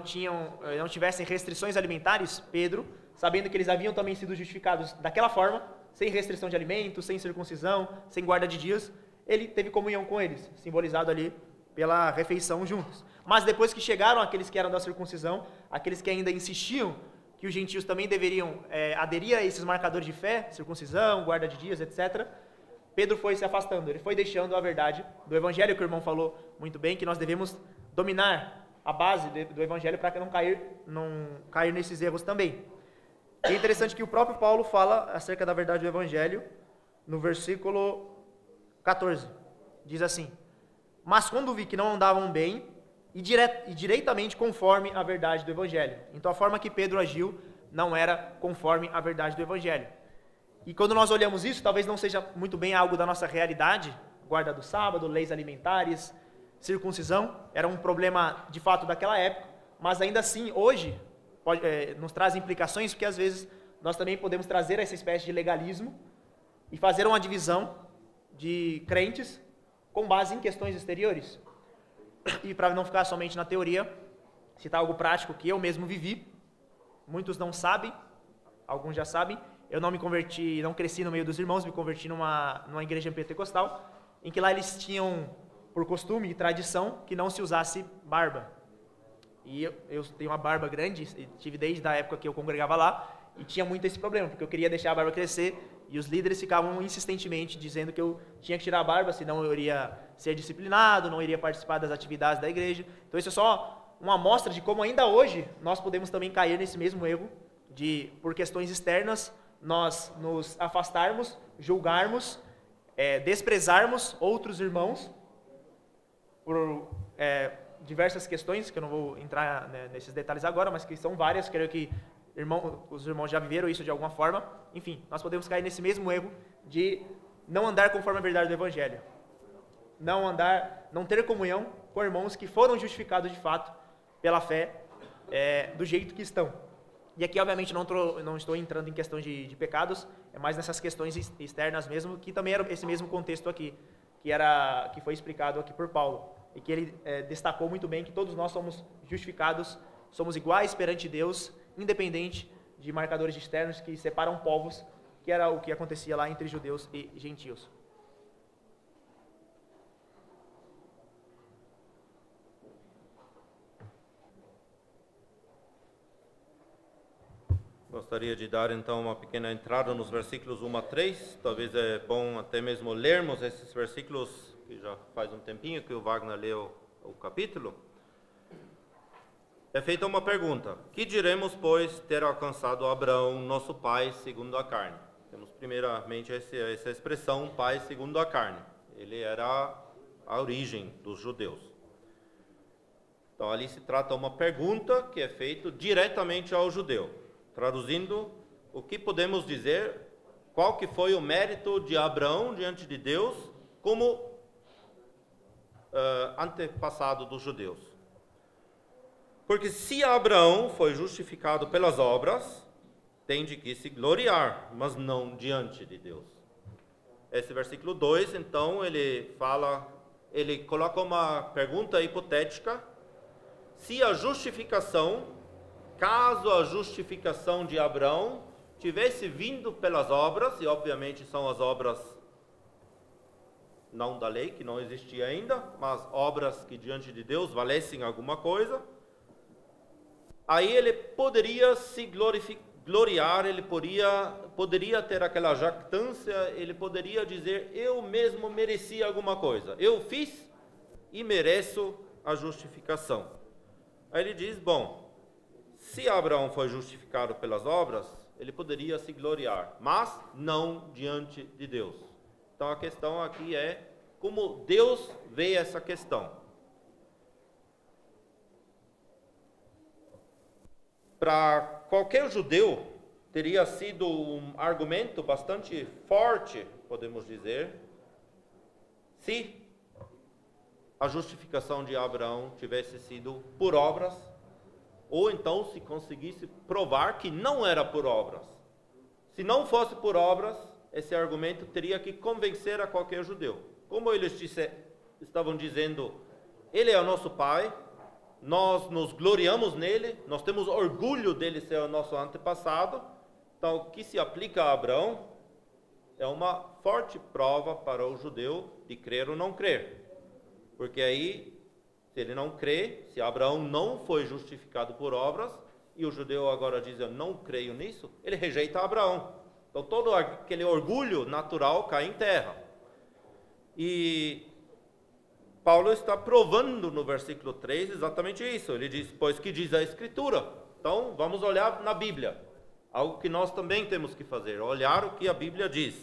tivessem restrições alimentares, Pedro, sabendo que eles haviam também sido justificados daquela forma, sem restrição de alimentos, sem circuncisão, sem guarda de dias, ele teve comunhão com eles, simbolizado ali pela refeição juntos. Mas depois que chegaram aqueles que eram da circuncisão, aqueles que ainda insistiam que os gentios também deveriam aderir a esses marcadores de fé, circuncisão, guarda de dias, etc., Pedro foi se afastando, ele foi deixando a verdade do Evangelho, que o irmão falou muito bem, que nós devemos dominar a base do Evangelho para que não cair nesses erros também. E é interessante que o próprio Paulo fala acerca da verdade do Evangelho no versículo 14. Diz assim: mas quando vi que não andavam bem e direitamente conforme a verdade do Evangelho. Então a forma que Pedro agiu não era conforme a verdade do Evangelho. E quando nós olhamos isso, talvez não seja muito bem algo da nossa realidade, guarda do sábado, leis alimentares, circuncisão, era um problema de fato daquela época, mas ainda assim hoje nos traz implicações, porque às vezes nós também podemos trazer essa espécie de legalismo e fazer uma divisão de crentes com base em questões exteriores. E para não ficar somente na teoria, citar algo prático que eu mesmo vivi. Muitos não sabem, alguns já sabem. Eu não me converti, não cresci no meio dos irmãos, me converti numa igreja pentecostal, em que lá eles tinham por costume e tradição que não se usasse barba. E eu tenho uma barba grande, tive desde a época que eu congregava lá, e tinha muito esse problema, porque eu queria deixar a barba crescer, e os líderes ficavam insistentemente dizendo que eu tinha que tirar a barba, senão eu iria ser disciplinado, não iria participar das atividades da igreja. Então isso é só uma amostra de como ainda hoje nós podemos também cair nesse mesmo erro de, por questões externas, nós nos afastarmos, julgarmos, desprezarmos outros irmãos por diversas questões, que eu não vou entrar nesses detalhes agora, mas que são várias, creio que os irmãos já viveram isso de alguma forma. Enfim, nós podemos cair nesse mesmo erro de não andar conforme a verdade do Evangelho. Não ter comunhão com irmãos que foram justificados de fato pela fé do jeito que estão. E aqui, obviamente, não estou entrando em questão de pecados, é mais nessas questões externas mesmo, que também era esse mesmo contexto aqui, que foi explicado aqui por Paulo, e que ele destacou muito bem que todos nós somos justificados, somos iguais perante Deus, independente de marcadores externos que separam povos, que era o que acontecia lá entre judeus e gentios. Gostaria de dar então uma pequena entrada nos versículos 1 a 3. Talvez é bom até mesmo lermos esses versículos, que já faz um tempinho que o Wagner leu o capítulo. É feita uma pergunta: que diremos, pois, ter alcançado Abraão, nosso pai, segundo a carne? Temos primeiramente essa expressão, pai segundo a carne. Ele era a origem dos judeus. Então ali se trata uma pergunta que é feita diretamente ao judeu. Traduzindo, o que podemos dizer, qual que foi o mérito de Abraão diante de Deus como antepassado dos judeus? Porque se Abraão foi justificado pelas obras, tem de que se gloriar, mas não diante de Deus. Esse versículo 2, então, ele coloca uma pergunta hipotética: se a justificação, caso a justificação de Abraão tivesse vindo pelas obras, e obviamente são as obras não da lei, que não existia ainda, mas obras que diante de Deus valessem alguma coisa, aí ele poderia se gloriar, ele poderia ter aquela jactância, ele poderia dizer: eu mesmo mereci alguma coisa, eu fiz e mereço a justificação. Aí ele diz: bom, se Abraão foi justificado pelas obras, ele poderia se gloriar, mas não diante de Deus. Então a questão aqui é como Deus vê essa questão. Para qualquer judeu, teria sido um argumento bastante forte, podemos dizer, se a justificação de Abraão tivesse sido por obras, ou então se conseguisse provar que não era por obras. Se não fosse por obras, esse argumento teria que convencer a qualquer judeu. Como eles estavam dizendo, ele é o nosso pai, nós nos gloriamos nele, nós temos orgulho dele ser o nosso antepassado, então o que se aplica a Abraão é uma forte prova para o judeu de crer ou não crer. Porque aí, se ele não crê, se Abraão não foi justificado por obras, e o judeu agora diz: eu não creio nisso, ele rejeita Abraão. Então todo aquele orgulho natural cai em terra. E Paulo está provando no versículo 3 exatamente isso. Ele diz: pois que diz a Escritura. Então vamos olhar na Bíblia. Algo que nós também temos que fazer, olhar o que a Bíblia diz.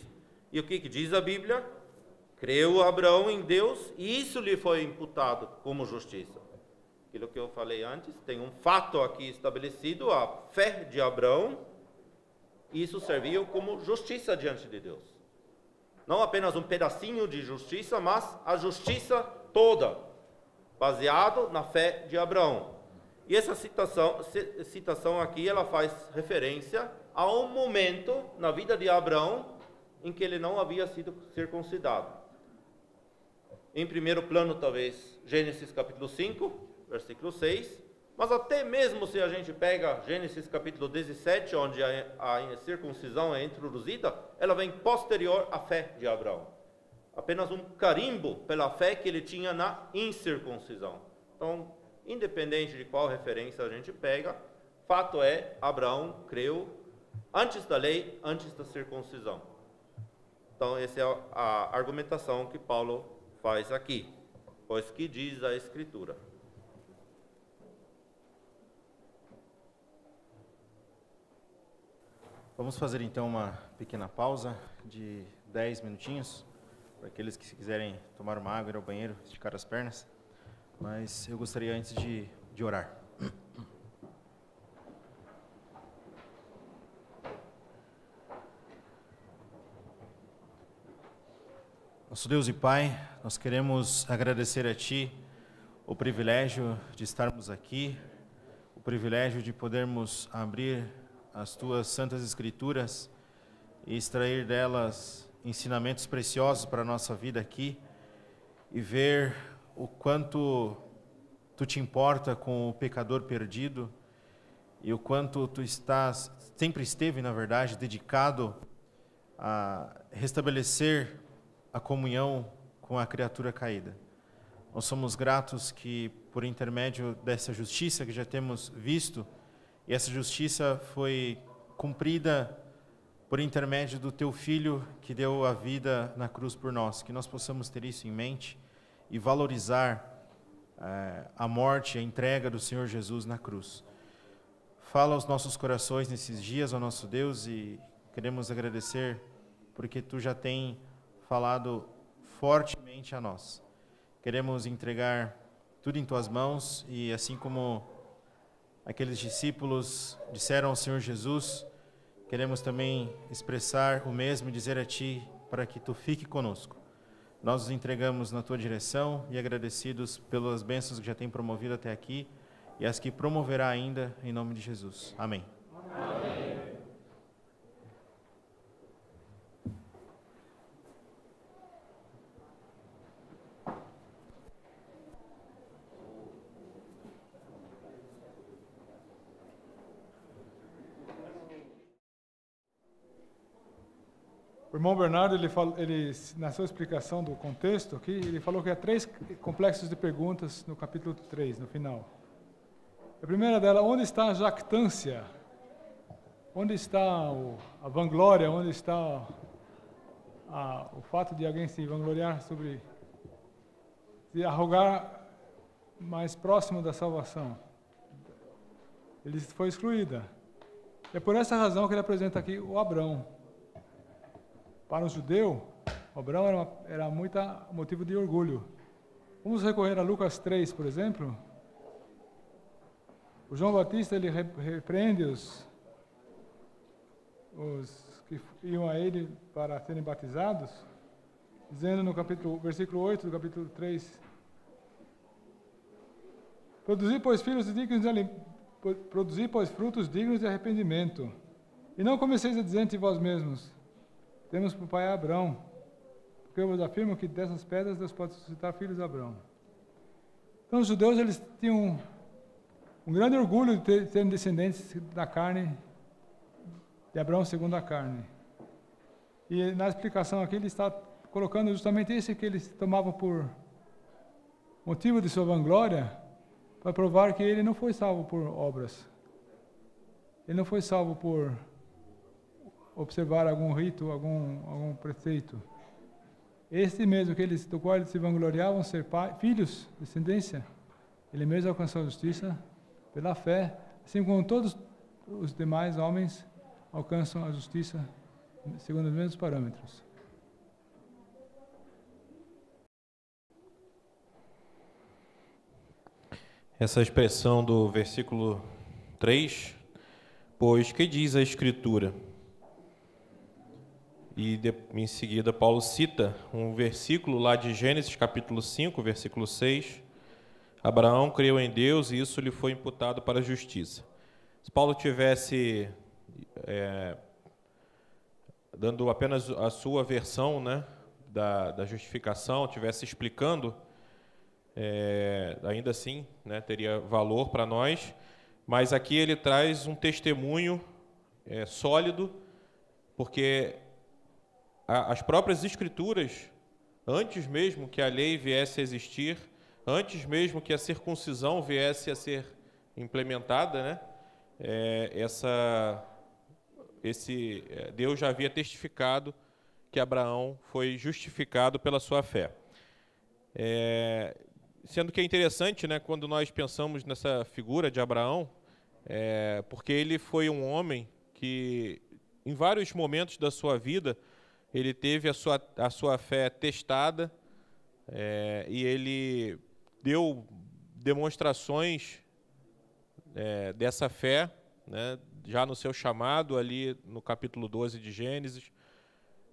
E o que diz a Bíblia? Creu Abraão em Deus e isso lhe foi imputado como justiça. Aquilo que eu falei antes, tem um fato aqui estabelecido, a fé de Abraão, e isso serviu como justiça diante de Deus. Não apenas um pedacinho de justiça, mas a justiça toda, baseado na fé de Abraão. E essa citação aqui, ela faz referência a um momento na vida de Abraão em que ele não havia sido circuncidado. Em primeiro plano, talvez, Gênesis capítulo 5, versículo 6, mas até mesmo se a gente pega Gênesis capítulo 17, onde a circuncisão é introduzida, ela vem posterior à fé de Abraão. Apenas um carimbo pela fé que ele tinha na incircuncisão. Então, independente de qual referência a gente pega, fato é, Abraão creu antes da lei, antes da circuncisão. Então, essa é a argumentação que Paulo faz aqui, pois que diz a Escritura. Vamos fazer então uma pequena pausa de 10 minutinhos, para aqueles que quiserem tomar uma água, ir ao banheiro, esticar as pernas, mas eu gostaria antes de orar. Nosso Deus e Pai, nós queremos agradecer a Ti o privilégio de estarmos aqui, o privilégio de podermos abrir as Tuas Santas Escrituras e extrair delas ensinamentos preciosos para a nossa vida aqui e ver o quanto Tu te importa com o pecador perdido e o quanto Tu sempre esteve, na verdade, dedicado a restabelecer a comunhão com a criatura caída. Nós somos gratos que, por intermédio dessa justiça que já temos visto, e essa justiça foi cumprida por intermédio do Teu Filho que deu a vida na cruz por nós, que nós possamos ter isso em mente e valorizar a morte, a entrega do Senhor Jesus na cruz. Fala aos nossos corações nesses dias, ó nosso Deus, e queremos agradecer porque Tu já tem falado fortemente a nós. Queremos entregar tudo em Tuas mãos e assim como aqueles discípulos disseram ao Senhor Jesus, queremos também expressar o mesmo e dizer a Ti para que Tu fique conosco. Nós nos entregamos na Tua direção e agradecidos pelas bênçãos que já tem promovido até aqui e as que promoverá ainda, em nome de Jesus. Amém. Amém. O irmão Bernardo, na sua explicação do contexto aqui, ele falou que há 3 complexos de perguntas no capítulo 3, no final. A primeira dela, onde está a jactância? Onde está a vanglória? Onde está o fato de alguém se vangloriar sobre, se arrogar mais próximo da salvação? Ele foi excluída. É por essa razão que ele apresenta aqui o Abrão. Para um judeu, Abrão era muito motivo de orgulho. Vamos recorrer a Lucas 3, por exemplo. O João Batista, ele repreende os que iam a ele para serem batizados, dizendo no versículo 8 do capítulo 3, Produzi, pois, frutos dignos de arrependimento, e não comeceis a dizer entre vós mesmos, temos por pai Abrão, porque eu vos afirmo que dessas pedras Deus pode suscitar filhos de Abrão. Então os judeus, eles tinham um grande orgulho de serem descendentes da carne de Abraão segundo a carne. E na explicação aqui ele está colocando justamente isso que eles tomavam por motivo de sua vanglória, para provar que ele não foi salvo por obras. Ele não foi salvo por observar algum rito, algum preceito. Este mesmo do qual eles se vangloriavam ser filhos, descendência, ele mesmo alcançou a justiça pela fé, assim como todos os demais homens alcançam a justiça segundo os mesmos parâmetros. Essa expressão do versículo 3, pois que diz a Escritura? E em seguida Paulo cita um versículo lá de Gênesis capítulo 5, versículo 6. Abraão creu em Deus e isso lhe foi imputado para a justiça. Se Paulo tivesse dando apenas a sua versão, né, da justificação, tivesse explicando, ainda assim, né, teria valor para nós, mas aqui ele traz um testemunho sólido, porque as próprias Escrituras, antes mesmo que a lei viesse a existir, antes mesmo que a circuncisão viesse a ser implementada, né, Deus já havia testificado que Abraão foi justificado pela sua fé. Sendo que é interessante, né, quando nós pensamos nessa figura de Abraão, porque ele foi um homem que, em vários momentos da sua vida, ele teve a sua fé testada, e ele deu demonstrações dessa fé, né, já no seu chamado, ali no capítulo 12 de Gênesis,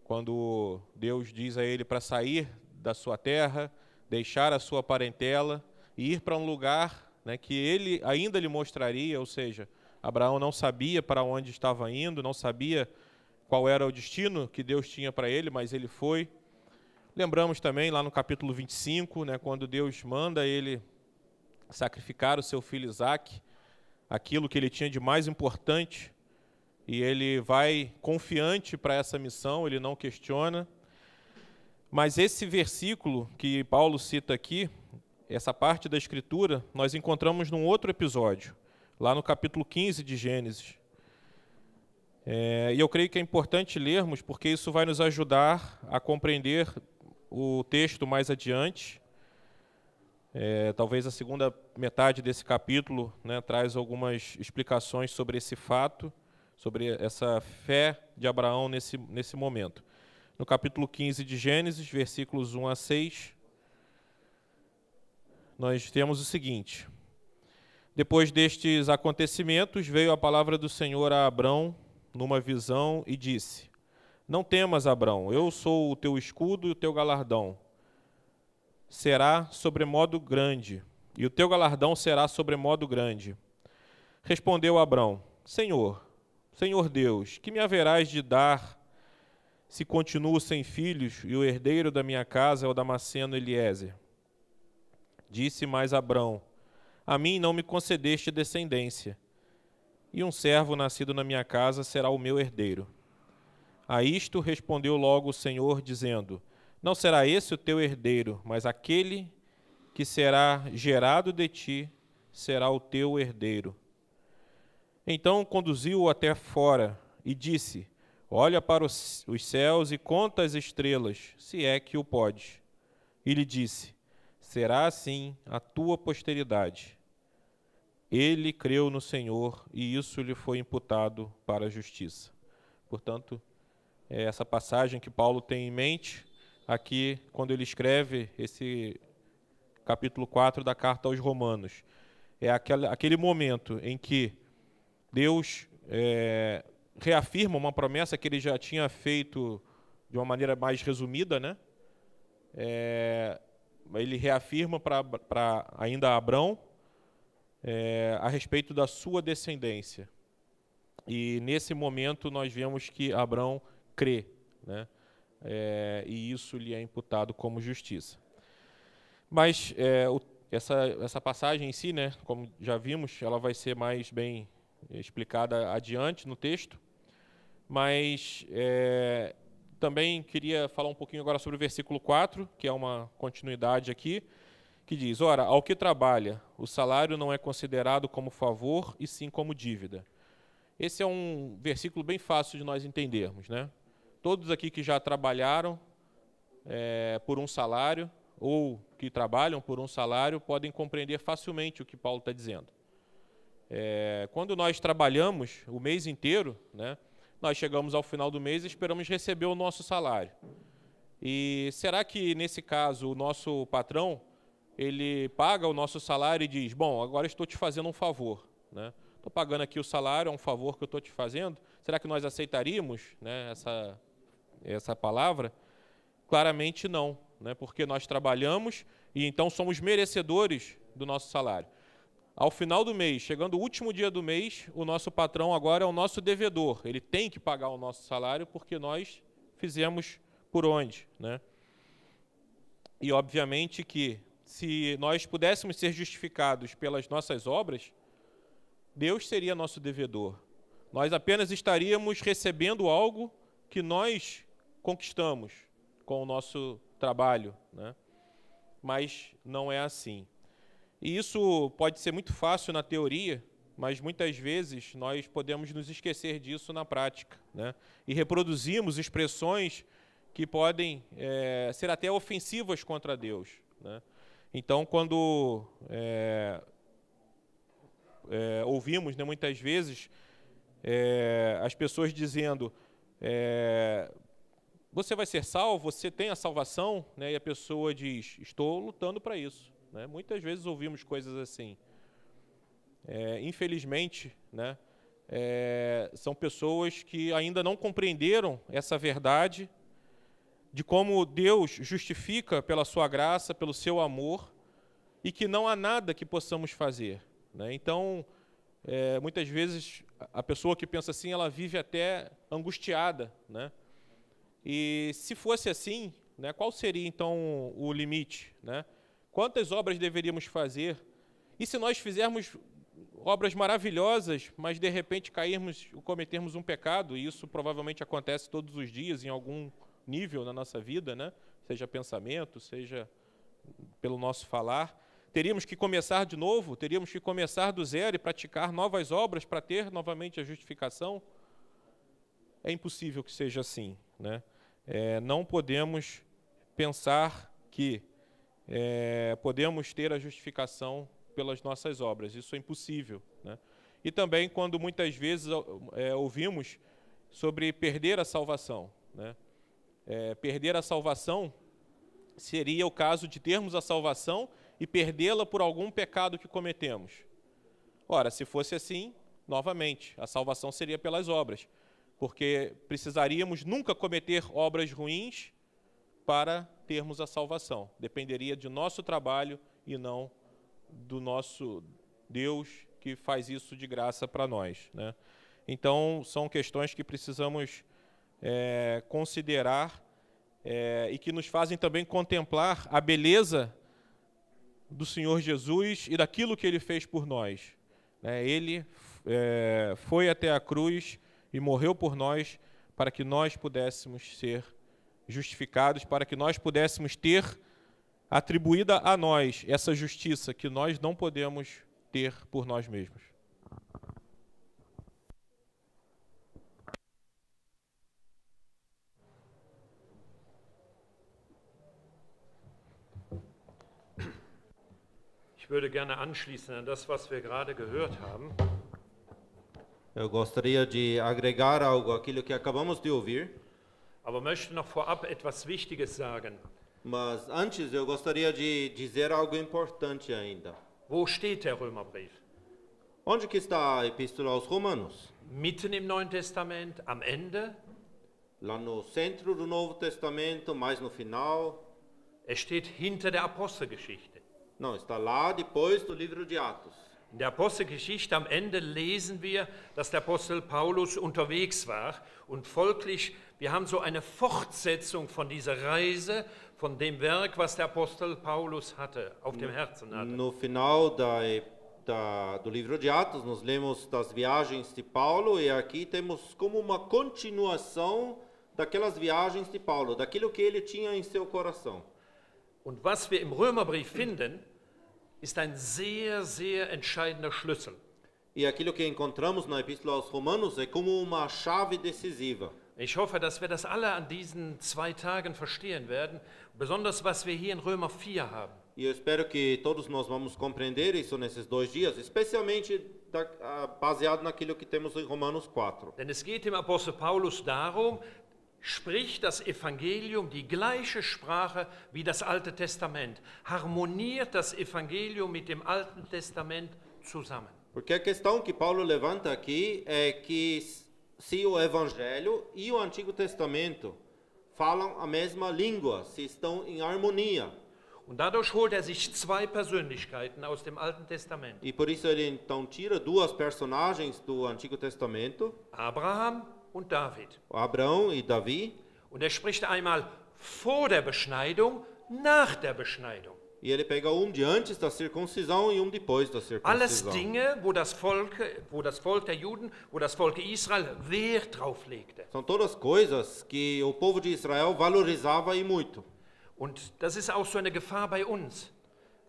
quando Deus diz a ele para sair da sua terra, deixar a sua parentela e ir para um lugar, né, que ele ainda lhe mostraria, ou seja, Abraão não sabia para onde estava indo, não sabia qual era o destino que Deus tinha para ele, mas ele foi. Lembramos também lá no capítulo 25, né, quando Deus manda ele sacrificar o seu filho Isaque, aquilo que ele tinha de mais importante, e ele vai confiante para essa missão, ele não questiona. Mas esse versículo que Paulo cita aqui, essa parte da Escritura, nós encontramos num outro episódio, lá no capítulo 15 de Gênesis. E eu creio que é importante lermos, porque isso vai nos ajudar a compreender o texto mais adiante. Talvez a segunda metade desse capítulo, né, traz algumas explicações sobre esse fato, sobre essa fé de Abraão nesse momento. No capítulo 15 de Gênesis, versículos 1 a 6, nós temos o seguinte: depois destes acontecimentos, veio a palavra do Senhor a Abrão numa visão e disse: Não temas, Abrão, eu sou o teu escudo e o teu galardão será sobremodo grande, e o teu galardão será sobremodo grande. Respondeu Abrão: Senhor Deus, que me haverás de dar se continuo sem filhos e o herdeiro da minha casa é o Damasceno Eliezer? Disse mais Abrão: A mim não me concedeste descendência, e um servo nascido na minha casa será o meu herdeiro. A isto respondeu logo o Senhor, dizendo: Não será esse o teu herdeiro, mas aquele que será gerado de ti será o teu herdeiro. Então conduziu-o até fora e disse: Olha para os céus e conta as estrelas, se é que o podes. E lhe disse: Será assim a tua posteridade. Ele creu no Senhor e isso lhe foi imputado para a justiça. Portanto, é essa passagem que Paulo tem em mente aqui, quando ele escreve esse capítulo 4 da carta aos Romanos. É aquele momento em que Deus reafirma uma promessa que ele já tinha feito de uma maneira mais resumida, né? Ele reafirma para ainda Abrão a respeito da sua descendência. E nesse momento nós vemos que Abrão crê, né? E isso lhe é imputado como justiça. Mas essa passagem em si, né, como já vimos, ela vai ser mais bem explicada adiante no texto. Mas também queria falar um pouquinho agora sobre o versículo 4, que é uma continuidade aqui, que diz: Ora, ao que trabalha, o salário não é considerado como favor, e sim como dívida. Esse é um versículo bem fácil de nós entendermos, né? Todos aqui que já trabalharam por um salário, ou que trabalham por um salário, podem compreender facilmente o que Paulo está dizendo. Quando nós trabalhamos o mês inteiro, né, nós chegamos ao final do mês e esperamos receber o nosso salário. E será que, nesse caso, o nosso patrão, ele paga o nosso salário e diz: bom, agora estou te fazendo um favor, né? Estou pagando aqui o salário, é um favor que eu estou te fazendo. Será que nós aceitaríamos, né, essa palavra? Claramente não, né, porque nós trabalhamos e então somos merecedores do nosso salário. Ao final do mês, chegando o último dia do mês, o nosso patrão agora é o nosso devedor. Ele tem que pagar o nosso salário porque nós fizemos por onde, né? E obviamente que se nós pudéssemos ser justificados pelas nossas obras, Deus seria nosso devedor. Nós apenas estaríamos recebendo algo que nós conquistamos com o nosso trabalho, né? Mas não é assim. E isso pode ser muito fácil na teoria, mas muitas vezes nós podemos nos esquecer disso na prática, né? E reproduzimos expressões que podem ser até ofensivas contra Deus, né? Então, quando ouvimos, né, muitas vezes as pessoas dizendo: você vai ser salvo, você tem a salvação, né? E a pessoa diz: estou lutando para isso, né? Muitas vezes ouvimos coisas assim. Infelizmente, né, são pessoas que ainda não compreenderam essa verdade de como Deus justifica pela sua graça, pelo seu amor, e que não há nada que possamos fazer, né? Então, muitas vezes, a pessoa que pensa assim, ela vive até angustiada, né? E se fosse assim, né, qual seria então o limite, né? Quantas obras deveríamos fazer? E se nós fizermos obras maravilhosas, mas de repente cometermos um pecado, e isso provavelmente acontece todos os dias em algum nível na nossa vida, né? Seja pensamento, seja pelo nosso falar, teríamos que começar de novo, teríamos que começar do zero e praticar novas obras para ter novamente a justificação? É impossível que seja assim, né? Não podemos pensar que podemos ter a justificação pelas nossas obras. Isso é impossível, né? E também quando muitas vezes ouvimos sobre perder a salvação, né? Perder a salvação seria o caso de termos a salvação e perdê-la por algum pecado que cometemos. Ora, se fosse assim, novamente, a salvação seria pelas obras, porque precisaríamos nunca cometer obras ruins para termos a salvação. Dependeria de nosso trabalho e não do nosso Deus que faz isso de graça para nós, né? Então, são questões que precisamos considerar e que nos fazem também contemplar a beleza do Senhor Jesus e daquilo que Ele fez por nós. Ele foi até a cruz e morreu por nós para que nós pudéssemos ser justificados, para que nós pudéssemos ter atribuída a nós essa justiça que nós não podemos ter por nós mesmos. Ich würde gerne anschließen an das, was wir gerade gehört haben. Eu gostaria de agregar algo àquilo que acabamos de ouvir, Aber möchte noch vorab etwas Wichtiges sagen. mas antes eu gostaria de dizer algo importante ainda. Wo steht der Römerbrief? Onde que está a Epístola aos Romanos? Mitten im Neuen Testament, am Ende? Lá no centro do Novo Testamento, mais no final? Er steht hinter der Apostelgeschichte. Não, está lá depois do livro de Atos. In der Apostelgeschichte am Ende lesen wir, dass der Apostel Paulus unterwegs war und folglich, wir haben so eine Fortsetzung von dieser Reise, von dem Werk, was der Apostel Paulus hatte, auf dem Herzen hatte. No final do livro de Atos, nós lemos das viagens de Paulo e aqui temos como uma continuação daquelas viagens de Paulo, daquilo que ele tinha em seu coração. Und was wir im Römerbrief finden, ist ein sehr, sehr entscheidender Schlüssel. E aquilo que encontramos na Epístola aos Romanos é como uma chave decisiva. Ich hoffe, dass wir das alle an diesen 2 Tagen verstehen werden, besonders was wir hier in Römer 4 haben. E eu espero que todos nós vamos compreender isso nesses 2 dias, especialmente baseado naquilo que temos em Romanos 4. Denn es geht dem Apostel Paulus darum, spricht das Evangelium die gleiche Sprache wie das Alte Testament, harmoniert das Evangelium mit dem Alten Testament zusammen. Porque a questão que Paulo levanta aqui é que se o Evangelho e o Antigo Testamento falam a mesma língua, se estão em harmonia. Und dadurch holt er sich 2 Persönlichkeiten aus dem Alten Testament. E por isso ele então tira 2 personagens do Antigo Testamento, Abraham und David. Abraão e Davi, Und er spricht einmal vor der Beschneidung, nach der Beschneidung. e ele pega um de antes da circuncisão e um depois da Alles circuncisão. Dinge, wo das Volk der Juden, wo das Volk Israel Wert drauf legte. São todas coisas que o povo de Israel valorizava e muito. Und das ist auch so eine Gefahr bei uns,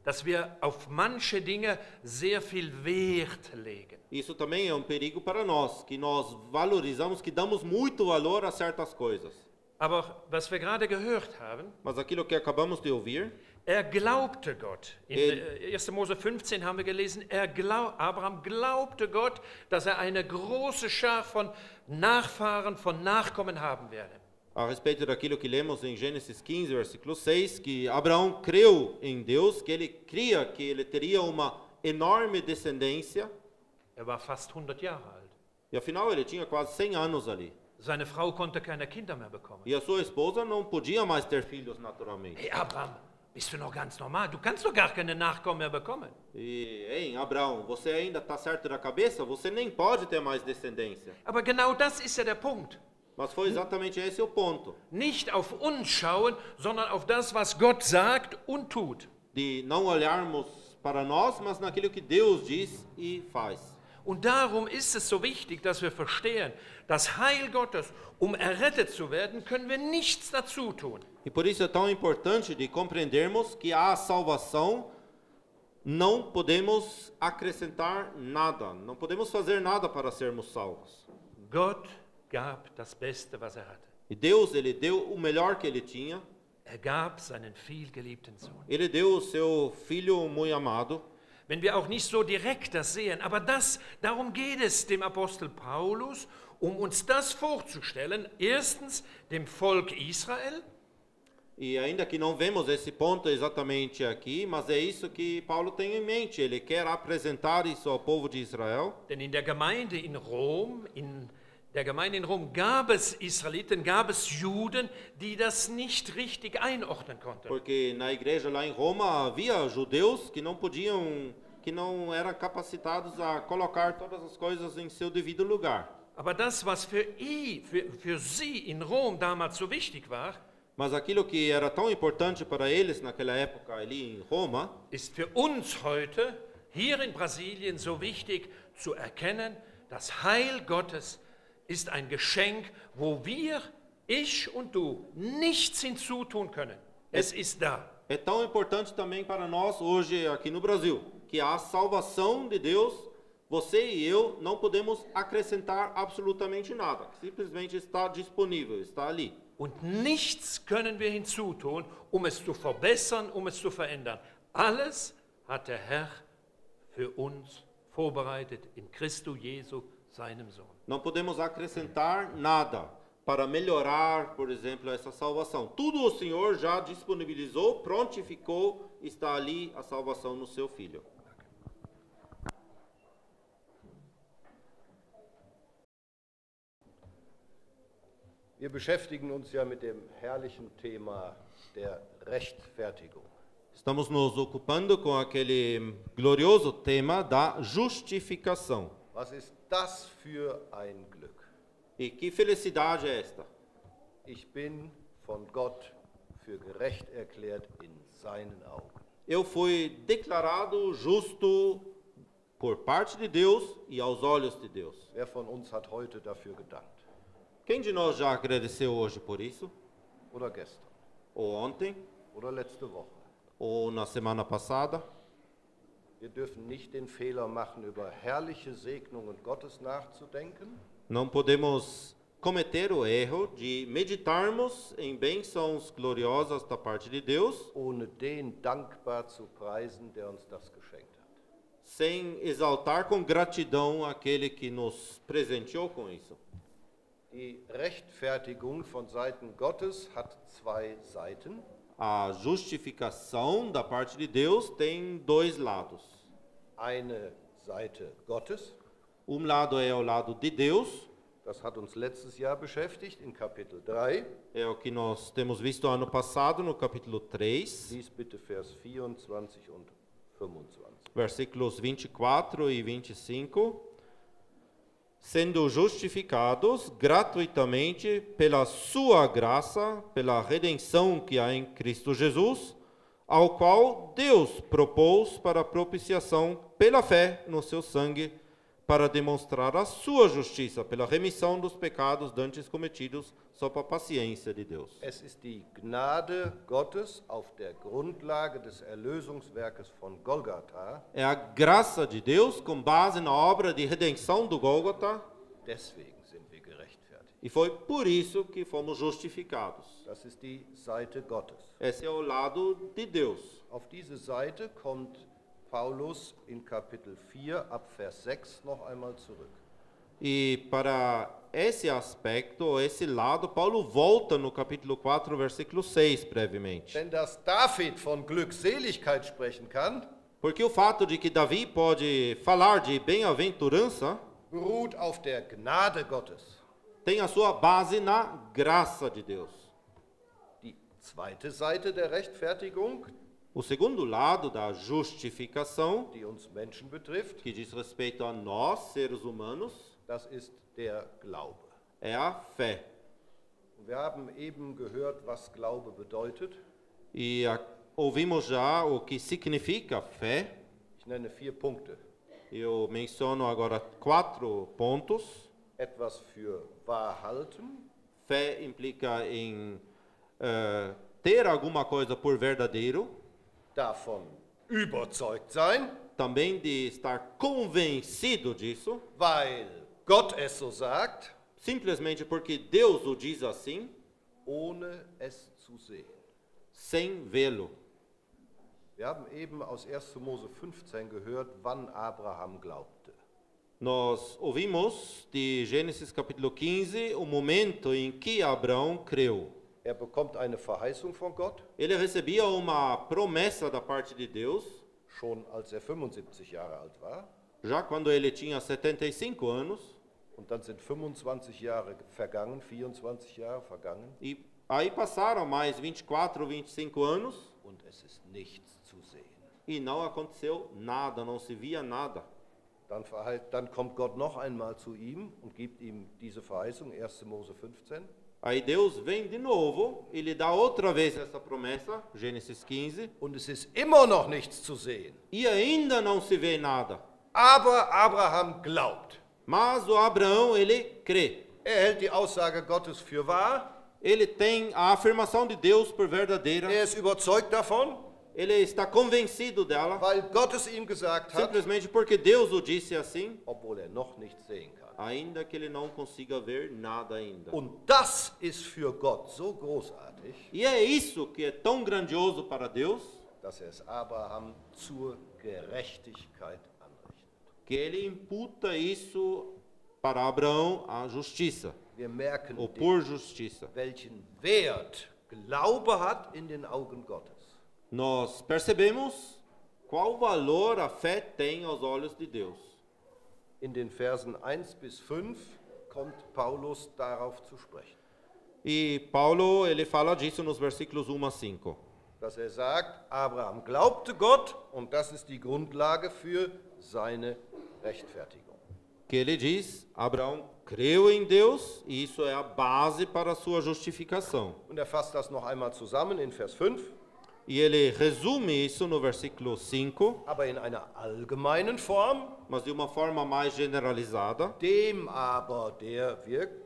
dass wir auf manche Dinge sehr viel Wert legen. Isso também é um perigo para nós, que nós valorizamos, que damos muito valor a certas coisas. Aber was wir gerade gehört haben, Mas aquilo que acabamos de ouvir, glaubte Gott. In 1. Mose 15 haben wir gelesen, Abraham glaubte Gott, dass eine große Schar von Nachfahren, von Nachkommen haben werde. a respeito daquilo que lemos em Gênesis 15, versículo 6, que Abraão creu em Deus, que ele cria que ele teria uma enorme descendência, War fast 100 Jahre alt. e afinal ele tinha quase 100 anos ali. Seine Frau konnte keine Kinder mehr bekommen. E a sua esposa não podia mais ter filhos naturalmente. Hey Abraham, bist du noch ganz normal? Du kannst doch gar keine Nachkommen mehr bekommen. E, hein, Abraão, você ainda está certo da cabeça? Você nem pode ter mais descendência. Aber genau das ist ja der Punkt. Mas foi exatamente esse o ponto. Nicht auf uns schauen, sondern auf das, was Gott sagt und tut. De não olharmos para nós, mas naquilo que Deus diz e faz. Und darum ist es so wichtig, dass wir verstehen, das Heil Gottes, um errettet zu werden, können wir nichts dazu tun. E por isso é tão importante de compreendermos que a salvação não podemos acrescentar nada, não podemos fazer nada para sermos salvos. Gott gab das Beste, was er hatte. E Deus, ele deu o melhor que ele tinha, Er gab seinen vielgeliebten Sohn. Ele deu o seu filho muito amado. Wenn wir auch nicht so direkt das sehen, aber darum geht es dem Apostel Paulus, um uns das vorzustellen, erstens dem Volk Israel. E ainda que não vemos esse ponto exatamente aqui, mas é isso que Paulo tem em mente. Ele quer apresentar isso ao povo de Israel. Denn in der Gemeinde in Rom, gab es Israeliten, gab es Juden, die das nicht richtig einordnen konnten. Porque na igreja lá em Roma havia judeus que não eram capacitados a colocar todas as coisas em seu devido lugar. Aber das, was für sie in Rom damals so wichtig war, Mas aquilo que era tão importante para eles naquela época ali em Roma, ist für uns heute hier in Brasilien so wichtig zu erkennen, das Heil Gottes ist ein Geschenk, wo wir, ich und du, nichts hinzutun können. Es ist da. é tão importante também para nós hoje aqui no Brasil, que a salvação de Deus, você e eu não podemos acrescentar absolutamente nada. Simplesmente está disponível, está ali. Und nichts können wir hinzutun, um es zu verbessern, um es zu verändern. Alles hat der Herr für uns vorbereitet in Christo Jesu, seinem Sohn. Não podemos acrescentar nada para melhorar, por exemplo, essa salvação. Tudo o Senhor já disponibilizou, prontificou, está ali a salvação no seu Filho. Wir beschäftigen uns ja mit dem herrlichen Thema der Rechtfertigung. Estamos nos ocupando com aquele glorioso tema da justificação. Was ist das für ein Glück? E que felicidade é esta? Ich bin von Gott für gerecht erklärt in seinen Augen. Eu fui declarado justo por parte de Deus e aos olhos de Deus. Wer von uns hat heute dafür gedankt? Quem de nós já agradeceu hoje por isso? Oder gestern? Ou ontem? Oder letzte Woche? Ou na semana passada? Wir dürfen nicht den Fehler machen, über herrliche Segnungen Gottes nachzudenken, Não podemos cometer o erro de meditarmos em bênçãos gloriosas da parte de Deus, ohne den dankbar zu preisen, der uns das geschenkt hat. sem exaltar com gratidão aquele que nos presenteou com isso. Die Rechtfertigung von Seiten Gottes hat zwei Seiten. A justificação da parte de Deus tem dois lados. Eine Seite Gottes, Lado é o lado de Deus, das hat uns letztes Jahr beschäftigt in Kapitel 3. é o que nós temos visto ano passado no capítulo 3, Lies bitte Vers 24 und 25. versículos 24 e 25. Sendo justificados gratuitamente pela sua graça, pela redenção que há em Cristo Jesus, ao qual Deus propôs para propiciação pela fé no seu sangue, para demonstrar a sua justiça pela remissão dos pecados dantes cometidos sob a paciência de Deus. Es ist die Gnade Gottes auf der Grundlage des Erlösungswerkes von Golgatha. É a graça de Deus com base na obra de redenção do Gólgota, Deswegen sind wir gerechtfertigt. e foi por isso que fomos justificados. Das ist die Seite Gottes. Esse é o lado de Deus. Auf diese Seite kommt Paulus in Kapitel 4 ab Vers 6 noch einmal zurück. E para esse aspecto, esse lado, Paulo volta no capítulo 4, versículo 6, brevemente. Denn dass David von Glückseligkeit sprechen kann, Porque o fato de que Davi pode falar de bem-aventurança beruht auf der Gnade Gottes. tem a sua base na graça de Deus. Die zweite Seite der Rechtfertigung, O segundo lado da justificação, die uns Menschen betrifft, que diz respeito a nós, seres humanos, das ist der Glaube. é a fé. Wir haben eben gehört, was Glaube bedeutet. E ouvimos já o que significa fé. Ich nenne 4 Punkte. Eu menciono agora 4 pontos. Etwas für wahr halten, Fé implica em ter alguma coisa por verdadeiro, davon überzeugt sein, também de estar convencido disso, weil Gott es so sagt, simplesmente porque Deus o diz assim, ohne es zu sehen. sem vê-lo. Wir haben eben aus 1. Mose 15 gehört, wann Abraham glaubte. Nós ouvimos de Gênesis capítulo 15 o momento em que Abraão creu. Er bekommt eine Verheißung von Gott, Ele recebia uma promessa da parte de Deus, schon als er 75 Jahre alt war. já quando ele tinha 75 anos, Und dann sind 25 Jahre vergangen, 24 Jahre vergangen. e aí passaram mais 24 ou 25 anos, Und es ist nichts zu sehen. e não aconteceu nada, não se via nada. Dann kommt Gott noch einmal zu ihm und gibt ihm diese Verheißung, 1. Mose 15. Aí Deus vem de novo e lhe dá outra vez essa promessa, Gênesis 15, Und es ist immer noch nichts zu sehen. e ainda não se vê nada. Aber Abraham glaubt. Mas o Abraão, ele crê. Er hält die Aussage Gottes für wahr. Ele tem a afirmação de Deus por verdadeira. Er ist überzeugt davon, Ele está convencido dela, weil Gott es ihm gesagt hat, simplesmente porque Deus o disse assim, obwohl er noch nichts sehen kann. ainda que ele não consiga ver nada ainda. Und das ist für Gott so großartig, E é isso que é tão grandioso para Deus, dass er es Abraham zur Gerechtigkeit anrechnet. que ele imputa isso para Abraão a justiça, Wir merken, ou por justiça. welchen Wert Glaube hat in den Augen Gottes. Nós percebemos qual valor a fé tem aos olhos de Deus. In den Versen 1 bis 5 kommt Paulus darauf zu sprechen, E Paulo, ele fala disso nos versículos 1 a 5. dass er sagt, Abraham glaubte Gott und das ist die Grundlage für seine Rechtfertigung. Que ele diz, Abraão creu em Deus e isso é a base para a sua justificação. Und er fasst das noch einmal zusammen in Vers 5, E ele resume isso no versículo 5, aber in einer allgemeinen Form, mas de uma forma mais generalizada. dem aber, der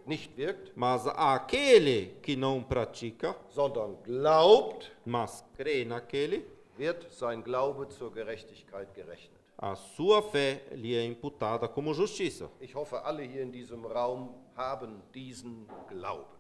nicht wirkt, Mas aquele que não pratica, sondern glaubt, mas crê naquele, wird sein Glaube zur Gerechtigkeit gerechnet. a sua fé lhe é imputada como justiça. Ich hoffe, alle hier in diesem Raum haben diesen Glauben.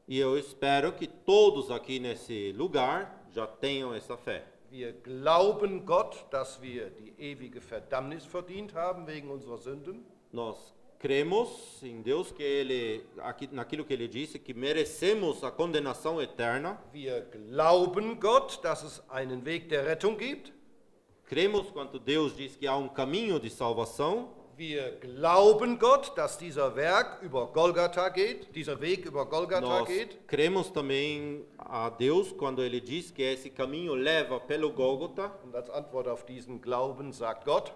E eu espero que todos aqui nesse lugar já tenham essa fé. Wir glauben Gott, dass wir die ewige Verdammnis verdient haben wegen unserer Sünden. Nós cremos em Deus que ele, naquilo que ele disse, que merecemos a condenação eterna. Wir glauben Gott, dass es einen Weg der Rettung gibt. Cremos quando Deus diz que há caminho de salvação. Wir glauben Gott, dass dieser Weg über Golgatha Nós geht. cremos também a Deus quando ele diz que esse caminho leva pelo Gólgota. Und als Antwort auf diesen Glauben sagt Gott,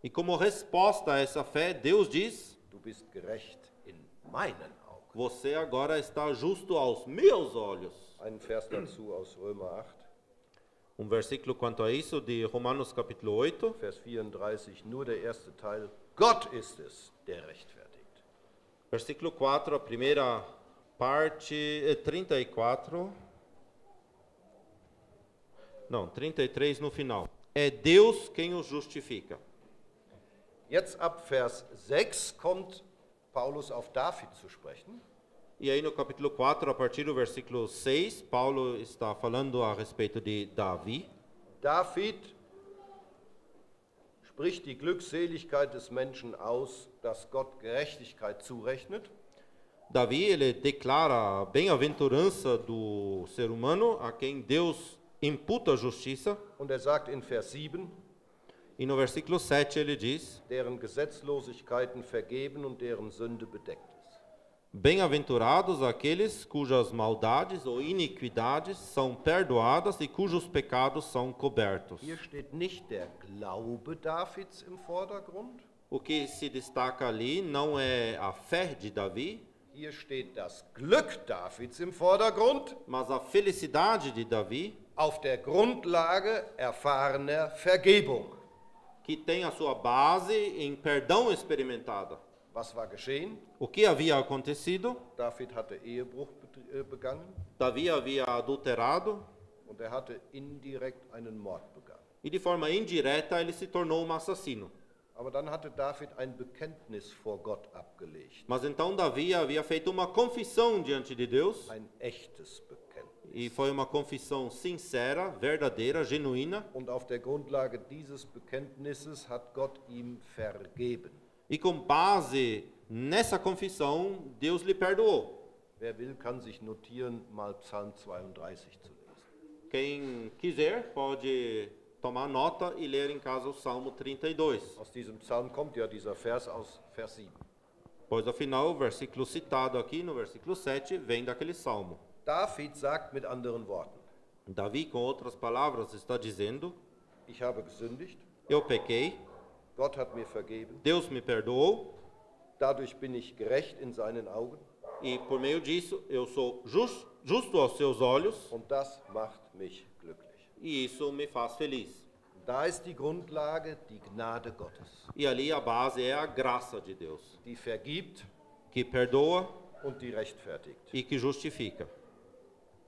E como resposta a essa fé, Deus diz: du bist gerecht in meinen Augen. você agora está justo aos meus olhos. Einen Vers dazu aus Römer 8, Versículo quanto a isso de Romanos capítulo 8, Vers 34, nur der erste Teil. Gott ist es, der rechtfertigt. versículo 4, a primeira parte, 34. Não, 33 no final. É Deus quem os justifica. Jetzt ab Vers 6 kommt Paulus auf David zu sprechen. E aí no capítulo 4, a partir do versículo 6, Paulo está falando a respeito de Davi. David spricht die Glückseligkeit des Menschen aus, dass Gott Gerechtigkeit zurechnet. Davi, ele declara a bem-aventurança do ser humano a quem Deus imputa a justiça. Und er sagt in Vers 7, E no versículo 7 ele diz: deren Gesetzlosigkeiten vergeben und deren Sünde bedeckt ist. Bem-aventurados aqueles cujas maldades ou iniquidades são perdoadas e cujos pecados são cobertos. Hier steht nicht der Glaube Davids im Vordergrund, O que se destaca ali não é a fé de Davi, hier steht das Glück Davids im Vordergrund, mas a felicidade de Davi, auf der Grundlage erfahrener Vergebung. que tem a sua base em perdão experimentada. Was war geschehen? O que havia acontecido? David hatte Ehebruch begangen Davi havia adulterado und er hatte indirekt einen Mord begangen. e de forma indireta ele se tornou um assassino. Aber dann hatte David ein Bekenntnis vor Gott abgelegt, Mas então Davi havia feito uma confissão diante de Deus ein echtes Bekenntnis. E foi uma confissão sincera, verdadeira, genuína. Und auf der Grundlage dieses Bekenntnisses hat Gott ihm vergeben. E com base nessa confissão, Deus lhe perdoou. Wer will, kann sich notieren, mal Psalm 32 zu lesen. Quem quiser pode tomar nota e ler em casa o Salmo 32. Aus diesem Psalm kommt ja dieser Vers aus Vers 7. Pois afinal, o versículo citado aqui no versículo 7 vem daquele salmo. David sagt mit anderen Worten, Davi, com outras palavras, está dizendo: ich habe gesündigt, eu pequei, Gott hat mir vergeben, Deus me perdoou, dadurch bin ich gerecht in seinen Augen e por meio disso eu sou justo aos seus olhos, und das macht mich glücklich. e isso me faz feliz. Da ist die Grundlage, die Gnade Gottes, E ali a base é a graça de Deus, die vergibt que perdoa und die rechtfertigt. e que justifica.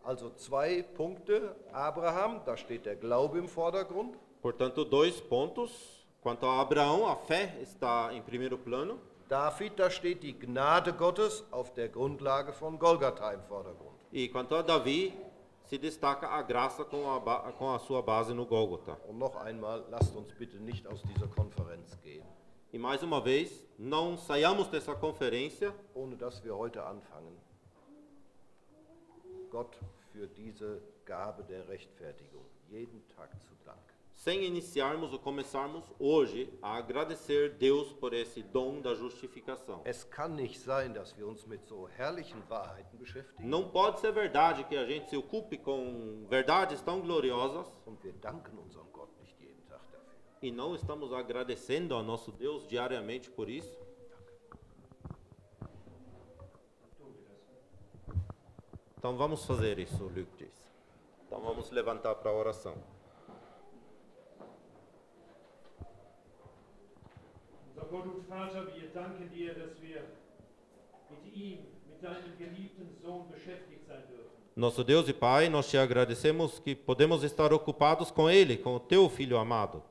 Also 2 Punkte, Abraham, da steht der Glaube im Vordergrund. Portanto, 2 pontos. Quanto a Abraão, a fé está em primeiro plano. David, da steht die Gnade Gottes auf der Grundlage von Golgatha im Vordergrund. E quanto a Davi, se destaca a graça com a sua base no Gólgota. Und noch einmal, lasst uns bitte nicht aus dieser Konferenz gehen, E mais uma vez, não saiamos dessa conferência ohne dass wir heute anfangen, Gott für diese Gabe der Rechtfertigung jeden Tag zu danken. sem iniciarmos ou começarmos hoje a agradecer Deus por esse dom da justificação. Es kann nicht sein, dass wir uns mit so herrlichen Wahrheiten beschäftigen Não pode ser verdade que a gente se ocupe com verdades tão gloriosas und wir danken unserem Gott nicht jeden Tag dafür. e não estamos agradecendo ao nosso Deus diariamente por isso. Então vamos fazer isso, o Luke diz. Então vamos levantar para a oração. Unser Gott und Vater, wir danken dir, dass wir mit ihm, mit deinem geliebten Sohn beschäftigt sein dürfen. Nosso Deus e Pai, nós te agradecemos que podemos estar ocupados com Ele, com o Teu Filho amado.